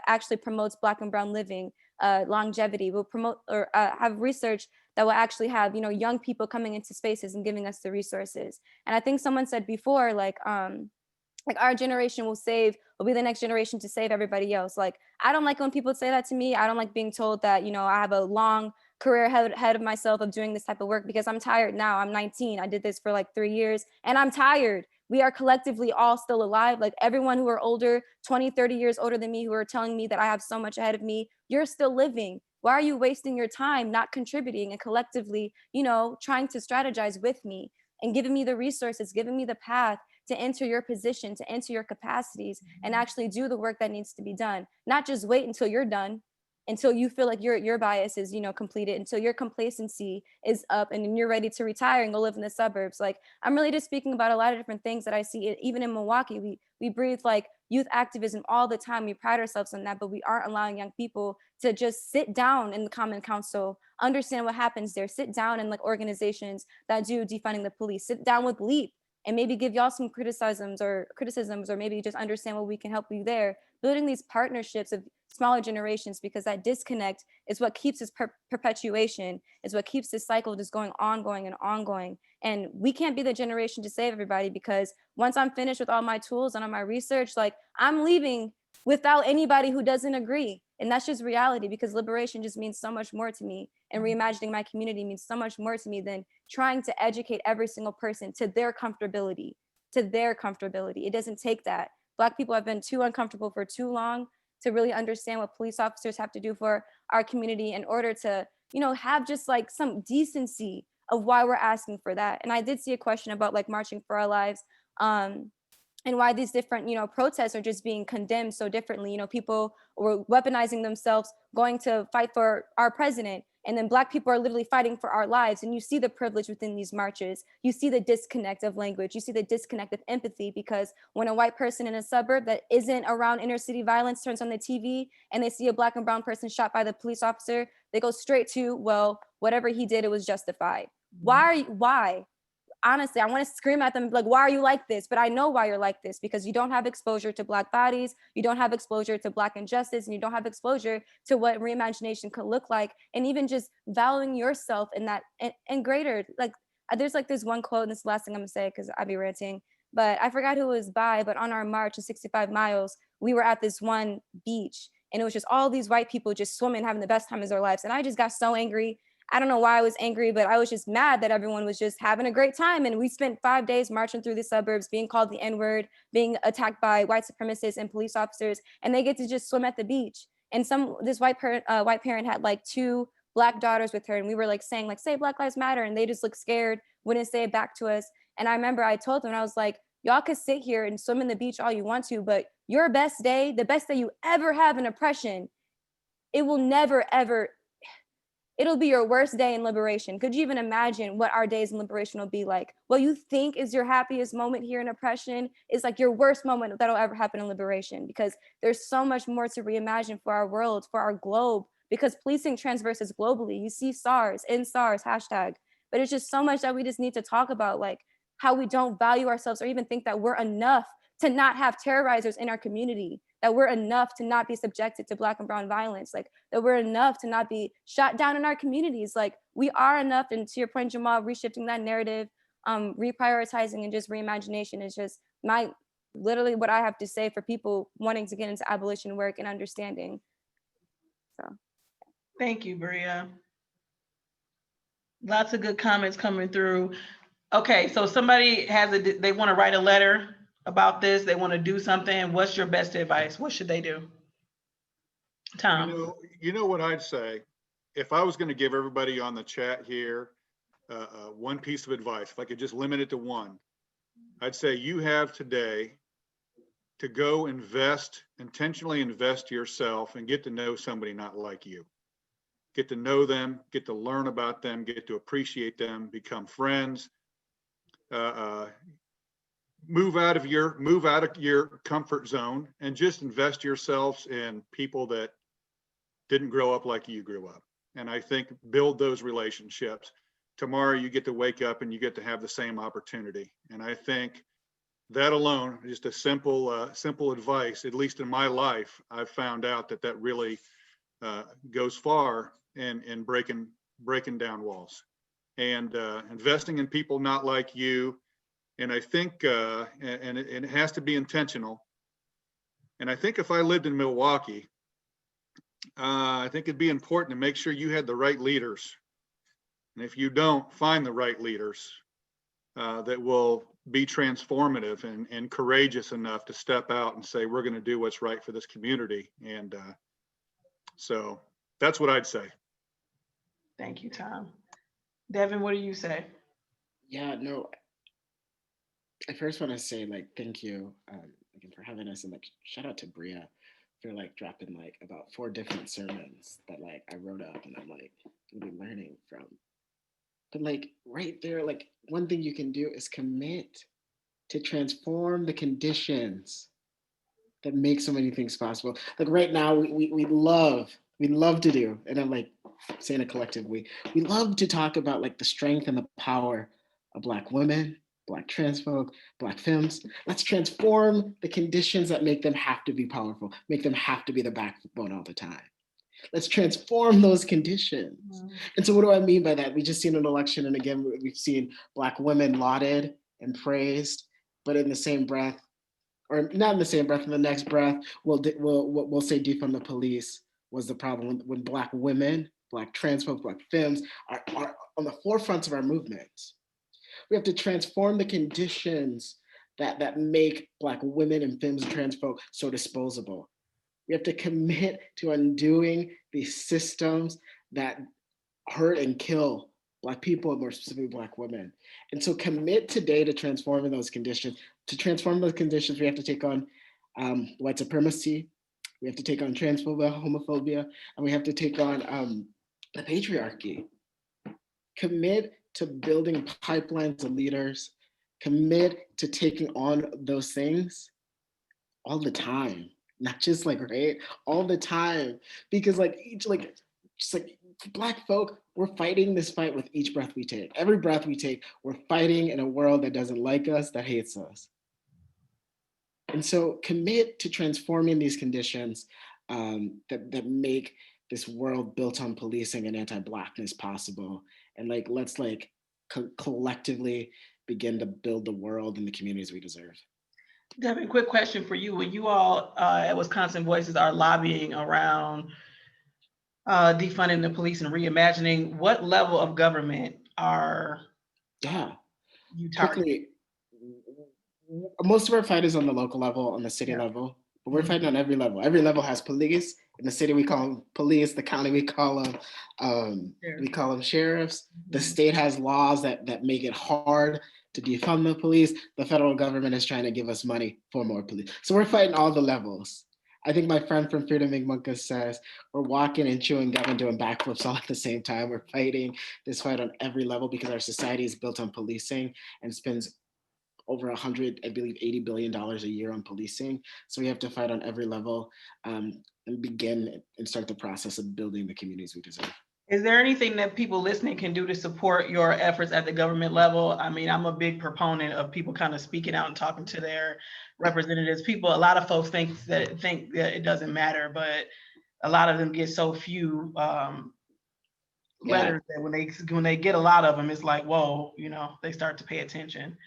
actually promotes Black and brown living, longevity, will promote or have research that will actually have, young people coming into spaces and giving us the resources. And I think someone said before, like our generation will be the next generation to save everybody else. Like, I don't like when people say that to me. I don't like being told that, I have a long career ahead of myself of doing this type of work, because I'm tired now. I'm 19. I did this for like 3 years and I'm tired. We are collectively all still alive. Like everyone who are older, 20, 30 years older than me, who are telling me that I have so much ahead of me, you're still living. Why are you wasting your time not contributing and collectively, trying to strategize with me and giving me the resources, giving me the path to enter your position, to enter your capacities, and actually do the work that needs to be done. Not just wait until you're done, until you feel like your bias is, completed, until your complacency is up and then you're ready to retire and go live in the suburbs. Like, I'm really just speaking about a lot of different things that I see. Even in Milwaukee, we breathe like youth activism all the time. We pride ourselves on that, but we aren't allowing young people to just sit down in the Common Council, understand what happens there, sit down in like organizations that do defunding the police, sit down with LEAP, and maybe give y'all some criticisms or maybe just understand what we can help you there. Building these partnerships of smaller generations, because that disconnect is what keeps this perpetuation, is what keeps this cycle just going ongoing and ongoing. And we can't be the generation to save everybody, because once I'm finished with all my tools and all my research, like I'm leaving without anybody who doesn't agree. And that's just reality, because liberation just means so much more to me. And reimagining my community means so much more to me than trying to educate every single person to their comfortability, It doesn't take that. Black people have been too uncomfortable for too long to really understand what police officers have to do for our community in order to, have just like some decency of why we're asking for that. And I did see a question about like marching for our lives. And why these different, protests are just being condemned so differently. People were weaponizing themselves, going to fight for our president. And then Black people are literally fighting for our lives. And you see the privilege within these marches. You see the disconnect of language. You see the disconnect of empathy, because when a white person in a suburb that isn't around inner city violence turns on the TV and they see a Black and brown person shot by the police officer, they go straight to, well, whatever he did, it was justified. Why? Honestly, I want to scream at them, like, why are you like this? But I know why you're like this, because you don't have exposure to Black bodies, you don't have exposure to Black injustice, and you don't have exposure to what reimagination could look like, and even just valuing yourself in that and greater. Like, there's like this one quote, and this is the last thing I'm gonna say because I'll be ranting, but I forgot who it was by, but on our march of 65 miles, we were at this one beach, and it was just all these white people just swimming, having the best time of their lives. And I just got so angry. I don't know why I was angry, but I was just mad that everyone was just having a great time. And we spent 5 days marching through the suburbs, being called the N-word, being attacked by white supremacists and police officers, and they get to just swim at the beach. And this white parent had like 2 Black daughters with her, and we were like saying, like, say Black Lives Matter, and they just looked scared, wouldn't say it back to us. And I remember I told them, I was like, y'all could sit here and swim in the beach all you want to, but your best day, the best day you ever have in oppression, it will never, ever, it'll be your worst day in liberation. Could you even imagine what our days in liberation will be like? What you think is your happiest moment here in oppression is like your worst moment that'll ever happen in liberation, because there's so much more to reimagine for our world, for our globe, because policing transverses globally. You see SARS, in SARS, hashtag, but it's just so much that we just need to talk about, like how we don't value ourselves or even think that we're enough to not have terrorizers in our community, that we're enough to not be subjected to Black and brown violence, like that we're enough to not be shot down in our communities. Like we are enough. And to your point, Jamaal, reshifting that narrative, reprioritizing and just reimagination is just literally what I have to say for people wanting to get into abolition work and understanding. So. Thank you, Bria. Lots of good comments coming through. Okay, so somebody they want to write a letter about this. They want to do something. What's your best advice? What should they do? Tom. You know what I'd say? If I was going to give everybody on the chat here one piece of advice, if I could just limit it to one, I'd say you have today to go intentionally invest yourself and get to know somebody not like you. Get to know them, get to learn about them, get to appreciate them, become friends. Move out of your comfort zone and just invest yourselves in people that didn't grow up like you grew up. And I think build those relationships. Tomorrow you get to wake up and you get to have the same opportunity. And I think that alone, just a simple advice, at least in my life, I've found out that really goes far in breaking down walls and investing in people not like you. And I think, and it has to be intentional. And I think if I lived in Milwaukee, I think it'd be important to make sure you had the right leaders. And if you don't, find the right leaders that will be transformative and courageous enough to step out and say, we're going to do what's right for this community. And so that's what I'd say. Thank you, Tom. Devin, what do you say? Yeah, no, I first want to say like thank you again for having us, and like shout out to Bria for like dropping like about 4 different sermons that like I wrote up and I'm like gonna be learning from. But like right there, like one thing you can do is commit to transform the conditions that make so many things possible. Like right now, we love to do, and I'm like saying a collective we love to talk about like the strength and the power of Black women, Black trans folk, Black femmes. Let's transform the conditions that make them have to be powerful, make them have to be the backbone all the time. Let's transform those conditions. Wow. And so what do I mean by that? We just seen an election, and again, we've seen Black women lauded and praised, but in the same breath, or not in the same breath, in the next breath, we'll say defund the police was the problem when Black women, Black trans folk, Black femmes are on the forefronts of our movements. We have to transform the conditions that make Black women and femmes and trans folk so disposable. We have to commit to undoing these systems that hurt and kill Black people, and more specifically Black women. And so commit today to transforming those conditions. To transform those conditions, we have to take on white supremacy, we have to take on transphobia, homophobia, and we have to take on the patriarchy. Commit to building pipelines of leaders, commit to taking on those things all the time, not just like, right, all the time. Because like just like Black folk, we're fighting this fight with each breath we take. Every breath we take, we're fighting in a world that doesn't like us, that hates us. And so commit to transforming these conditions that make this world built on policing and anti-Blackness possible. And like, let's like collectively begin to build the world and the communities we deserve. Devin, quick question for you. When you all at Wisconsin Voices are lobbying around defunding the police and reimagining, what level of government are you targeting? Most of our fight is on the local level, on the city level, but we're fighting on every level. Every level has police. In the city, we call them police. The county, we call them sheriffs. The state has laws that make it hard to defund the police. The federal government is trying to give us money for more police. So we're fighting all the levels. I think my friend from Freedom McMunkus says, we're walking and chewing gum and doing backflips all at the same time. We're fighting this fight on every level because our society is built on policing and spends over $80 billion a year on policing. So we have to fight on every level and begin and start the process of building the communities we deserve. Is there anything that people listening can do to support your efforts at the government level? I mean, I'm a big proponent of people kind of speaking out and talking to their representatives. A lot of folks think that it doesn't matter, but a lot of them get so few letters that when they get a lot of them, it's like, whoa, they start to pay attention.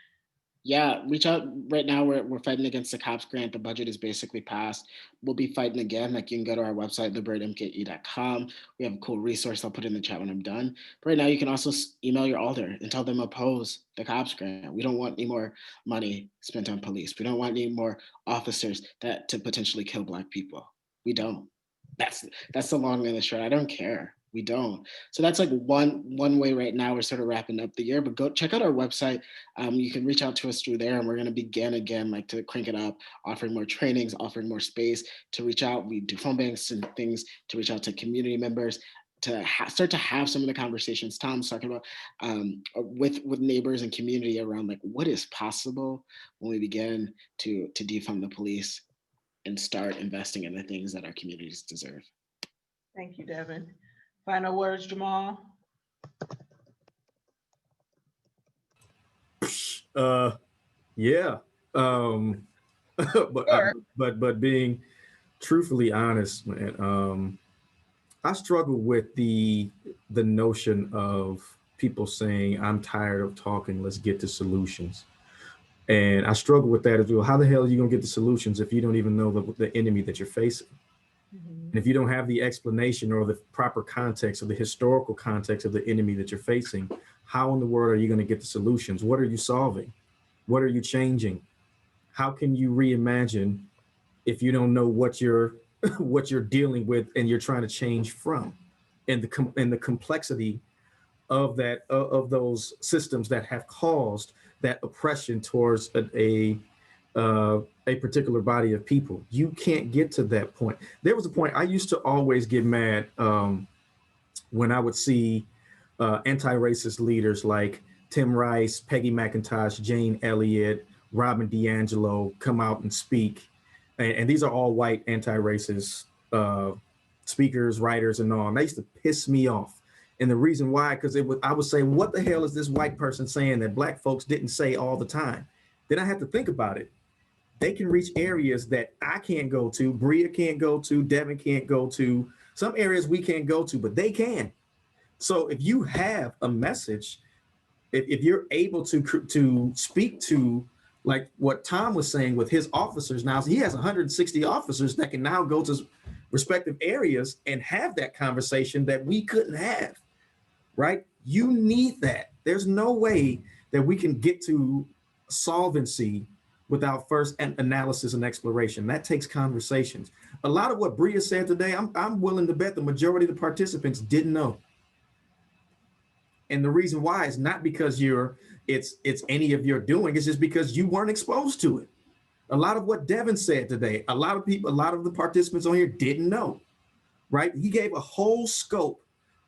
Yeah, reach out. Right now, we're fighting against the cops grant. The budget is basically passed. We'll be fighting again. Like, you can go to our website, liberatemke.com. We have a cool resource I'll put in the chat when I'm done. But right now, you can also email your alder and tell them oppose the cops grant. We don't want any more money spent on police. We don't want any more officers that to potentially kill Black people. We don't. That's the long and the short. I don't care. We don't. So that's like one way right now. We're sort of wrapping up the year, but go check out our website. You can reach out to us through there, and we're going to begin again, like, to crank it up, offering more trainings, offering more space to reach out. We do phone banks and things to reach out to community members, to start to have some of the conversations Tom's talking about, with neighbors and community around, like, what is possible when we begin to defund the police and start investing in the things that our communities deserve. Thank you, Devin. Final words, Jamaal. Yeah. Sure. But being truthfully honest, man, I struggle with the notion of people saying, I'm tired of talking, let's get to solutions. And I struggle with that as well. How the hell are you gonna get the solutions if you don't even know the enemy that you're facing? And if you don't have the explanation or the proper context or the historical context of the enemy that you're facing, how in the world are you going to get the solutions? What are you solving? What are you changing? How can you reimagine if you don't know what you're dealing with and you're trying to change from? And the complexity of that of those systems that have caused that oppression towards a particular body of people. You can't get to that point. There was a point I used to always get mad when I would see anti-racist leaders like Tim Rice, Peggy McIntosh, Jane Elliott, Robin DiAngelo come out and speak. And these are all white anti-racist speakers, writers, and all. And they used to piss me off. And the reason why, because I would say, what the hell is this white person saying that Black folks didn't say all the time? Then I had to think about it. They can reach areas that I can't go to, Bria can't go to, Devin can't go to, some areas we can't go to, but they can. So if you have a message, if you're able to speak to, like what Tom was saying with his officers now, he has 160 officers that can now go to respective areas and have that conversation that we couldn't have, right? You need that. There's no way that we can get to solvency without first analysis and exploration. That takes conversations. A lot of what Bria said today, I'm willing to bet the majority of the participants didn't know. And the reason why is not because it's any of your doing, it's just because you weren't exposed to it. A lot of what Devin said today, a lot of the participants on here didn't know, right? He gave a whole scope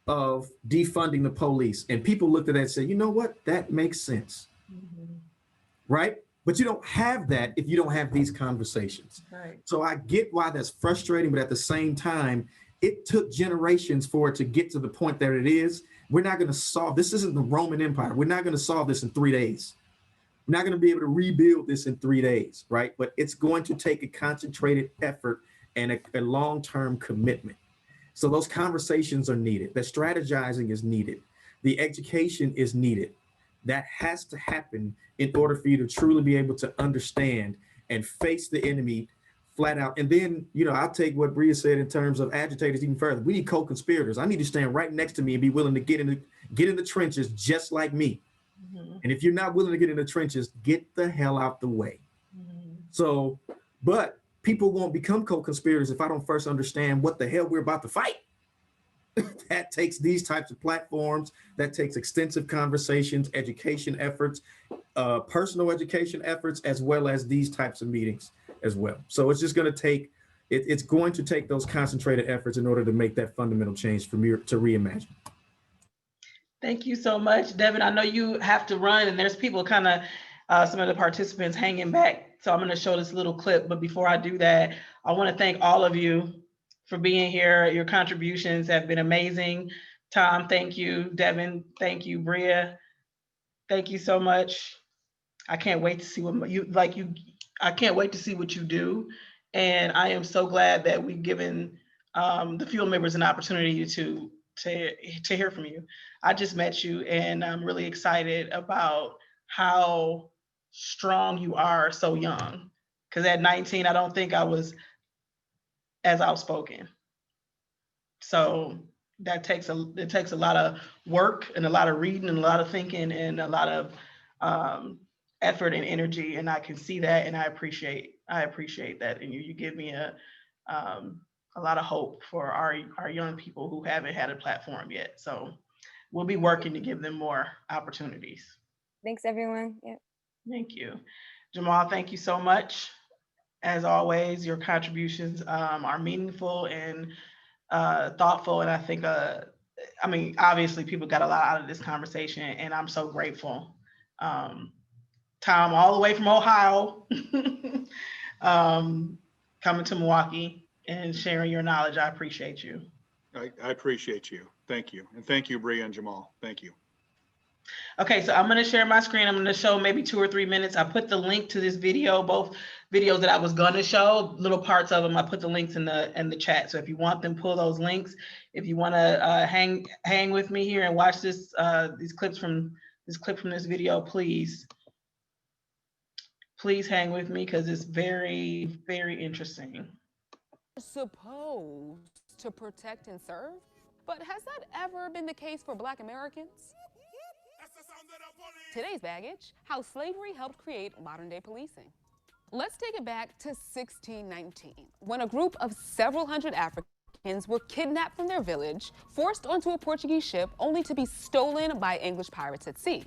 of defunding the police, and people looked at that and said, you know what, that makes sense, right? But you don't have that if you don't have these conversations. Right. So I get why that's frustrating, but at the same time, it took generations for it to get to the point that it is. We're not going to solve, this isn't the Roman Empire. We're not going to solve this in 3 days. We're not going to be able to rebuild this in 3 days, right? But it's going to take a concentrated effort and a long-term commitment. So those conversations are needed. The strategizing is needed. The education is needed. That has to happen in order for you to truly be able to understand and face the enemy flat out. And then, I'll take what Bria said in terms of agitators even further. We need co-conspirators. I need to stand right next to me and be willing to get in the trenches just like me. And if you're not willing to get in the trenches, get the hell out the way. So, but people won't become co-conspirators if I don't first understand what the hell we're about to fight. That takes these types of platforms, that takes extensive conversations, education efforts, personal education efforts, as well as these types of meetings as well. So it's just going to take, it's going to take those concentrated efforts in order to make that fundamental change for me to reimagine. Thank you so much, Devin. I know you have to run, and there's people kind of, some of the participants hanging back. So I'm going to show this little clip. But before I do that, I want to thank all of you for being here. Your contributions have been amazing. Tom, thank you. Devin, thank you. Bria, thank you so much. I can't wait to see I can't wait to see what you do. And I am so glad that we've given the field members an opportunity to hear from you. I just met you, and I'm really excited about how strong you are so young. Because at 19, I don't think I was as outspoken. So it takes a lot of work and a lot of reading and a lot of thinking and a lot of effort and energy. And I can see that, and I appreciate that. And you give me a lot of hope for our young people who haven't had a platform yet. So we'll be working to give them more opportunities. Thanks, everyone. Yeah. Thank you. Jamaal, thank you so much. As always, your contributions are meaningful and thoughtful. And I think, obviously people got a lot out of this conversation, and I'm so grateful. Tom, all the way from Ohio, coming to Milwaukee and sharing your knowledge. I appreciate you. I appreciate you. Thank you. And thank you, Bria and Jamaal. Thank you. Okay, so I'm going to share my screen. I'm going to show maybe 2 or 3 minutes. I put the link to this video, both videos that I was going to show, little parts of them. I put the links in the chat. So if you want them, pull those links. If you want to hang with me here and watch this these clips from this video, please hang with me, because it's very, very interesting. Supposed to protect and serve, but has that ever been the case for Black Americans? Today's baggage: how slavery helped create modern-day policing. Let's take it back to 1619, when a group of several hundred Africans were kidnapped from their village, forced onto a Portuguese ship, only to be stolen by English pirates at sea.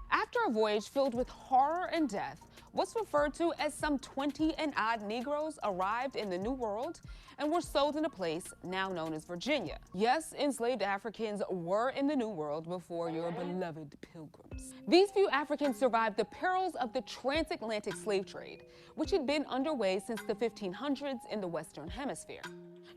After a voyage filled with horror and death, what's referred to as some 20 and odd Negroes arrived in the New World and were sold in a place now known as Virginia. Yes, enslaved Africans were in the New World before your beloved Pilgrims. These few Africans survived the perils of the transatlantic slave trade, which had been underway since the 1500s in the Western Hemisphere.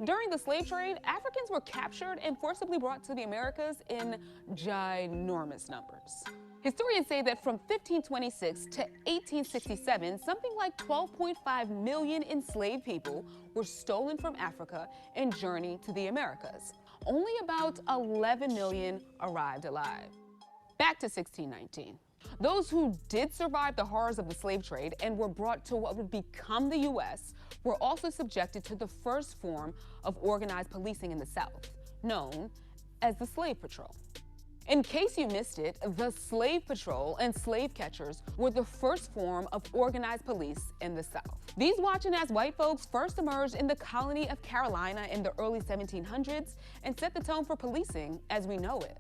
During the slave trade, Africans were captured and forcibly brought to the Americas in ginormous numbers. Historians say that from 1526 to 1867, something like 12.5 million enslaved people were stolen from Africa and journeyed to the Americas. Only about 11 million arrived alive. Back to 1619. Those who did survive the horrors of the slave trade and were brought to what would become the U.S. were also subjected to the first form of organized policing in the South, known as the Slave Patrol. In case you missed it, the Slave Patrol and slave catchers were the first form of organized police in the South. These watching-ass white folks first emerged in the colony of Carolina in the early 1700s and set the tone for policing as we know it.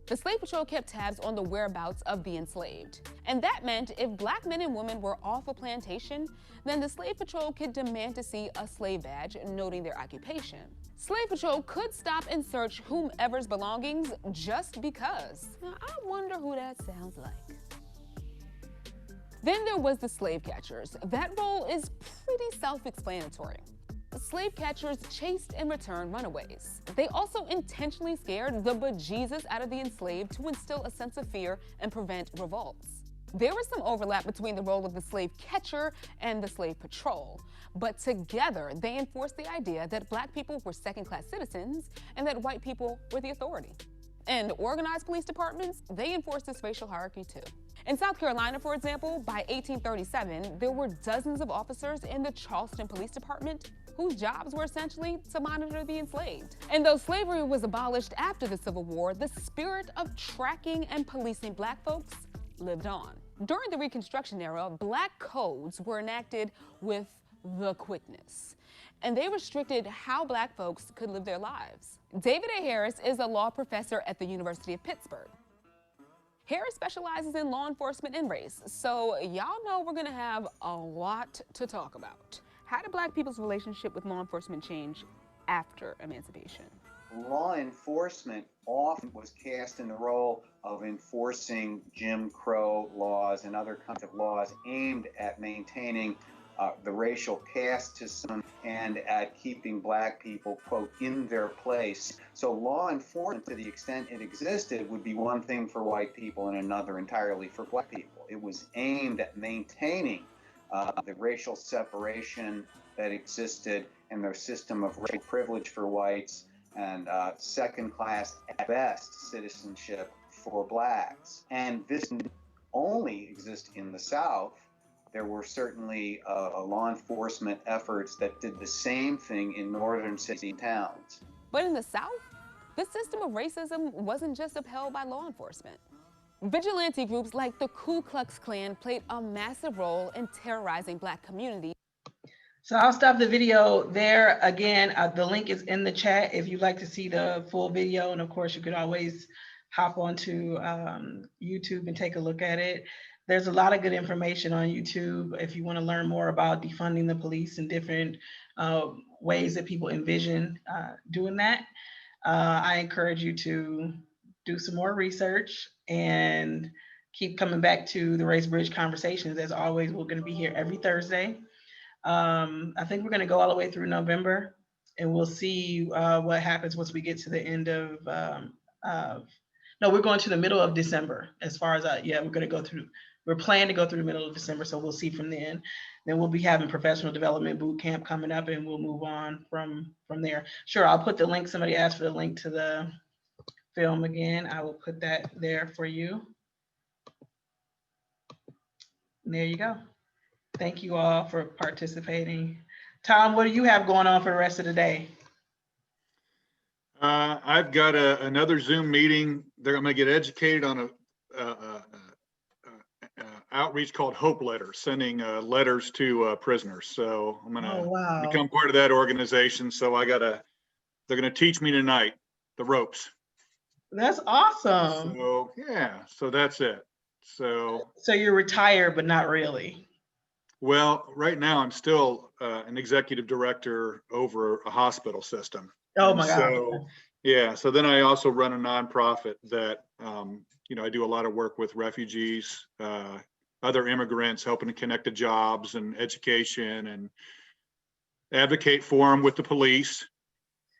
The Slave Patrol kept tabs on the whereabouts of the enslaved. And that meant if Black men and women were off a plantation, then the Slave Patrol could demand to see a slave badge noting their occupation. Slave Patrol could stop and search whomever's belongings just because. Now, I wonder who that sounds like. Then there was the slave catchers. That role is pretty self-explanatory. Slave catchers chased and returned runaways. They also intentionally scared the bejesus out of the enslaved to instill a sense of fear and prevent revolts. There was some overlap between the role of the slave catcher and the slave patrol, but together they enforced the idea that Black people were second-class citizens and that white people were the authority. And organized police departments, they enforced this racial hierarchy too. In South Carolina, for example, by 1837, there were dozens of officers in the Charleston Police Department whose jobs were essentially to monitor the enslaved. And though slavery was abolished after the Civil War, the spirit of tracking and policing Black folks lived on. During the Reconstruction era, Black codes were enacted with the quickness, and they restricted how Black folks could live their lives. David A. Harris is a law professor at the University of Pittsburgh. Harris specializes in law enforcement and race, so y'all know we're gonna have a lot to talk about. How did Black people's relationship with law enforcement change after emancipation? Law enforcement often was cast in the role of enforcing Jim Crow laws and other kinds of laws aimed at maintaining the racial caste system and at keeping Black people, quote, in their place. So law enforcement, to the extent it existed, would be one thing for white people and another entirely for Black people. It was aimed at maintaining the racial separation that existed in their system of racial privilege for whites and second-class, at best, citizenship for Blacks. And this only exist in the South. There were certainly law enforcement efforts that did the same thing in northern cities and towns. But in the South, the system of racism wasn't just upheld by law enforcement. Vigilante groups like the Ku Klux Klan played a massive role in terrorizing Black communities. So I'll stop the video there. Again, the link is in the chat if you'd like to see the full video. And of course, you could always hop onto YouTube and take a look at it. There's a lot of good information on YouTube if you want to learn more about defunding the police and different ways that people envision doing that. I encourage you to do some more research and keep coming back to the Race Bridge Conversations. As always, we're going to be here every Thursday. I think we're going to go all the way through November, and we'll see what happens once we get to the end of, no, we're going to the middle of December as far as, yeah, we're going to go through, we're planning to go through the middle of December, so we'll see from then. Then we'll be having professional development boot camp coming up, and we'll move on from there. Sure, I'll put the link, somebody asked for the link to the film again. I will put that there for you. And there you go. Thank you all for participating. Tom, what do you have going on for the rest of the day? I've got another Zoom meeting. I'm going to get educated on a outreach called Hope Letters, sending letters to prisoners. So I'm going to become part of that organization. So they're going to teach me tonight the ropes. That's awesome. So yeah, so that's it. So you're retired, but not really. Well, right now I'm still an executive director over a hospital system. Oh my God. So yeah, so then I also run a nonprofit that, I do a lot of work with refugees, other immigrants, helping to connect to jobs and education and advocate for them with the police.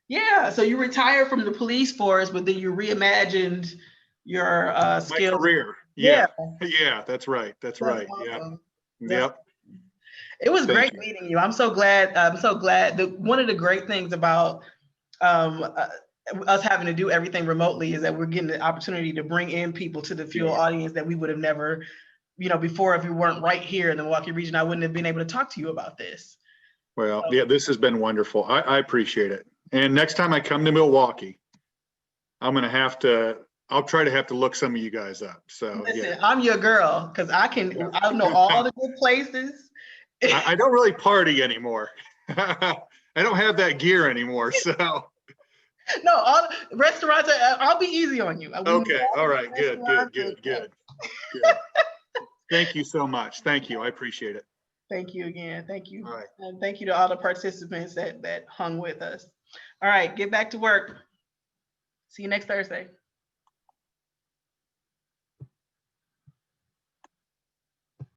Yeah, so you retired from the police force, but then you reimagined your skills. My career. Yeah, that's right. That's right. Awesome. Yeah. Yep. It was great meeting you. I'm so glad that one of the great things about us having to do everything remotely is that we're getting the opportunity to bring in people to the field audience that we would have never, before, if we weren't right here in the Milwaukee region, I wouldn't have been able to talk to you about this. Well, yeah, this has been wonderful. I appreciate it. And next time I come to Milwaukee, I'll try to have to look some of you guys up. So listen, I'm your girl, because I know all the good places. I don't really party anymore. I don't have that gear anymore. So no, all restaurants, I'll be easy on you. Okay. All right. Good. Thank you so much. Thank you. I appreciate it. Thank you again. Thank you. All right. And thank you to all the participants that hung with us. All right, get back to work. See you next Thursday.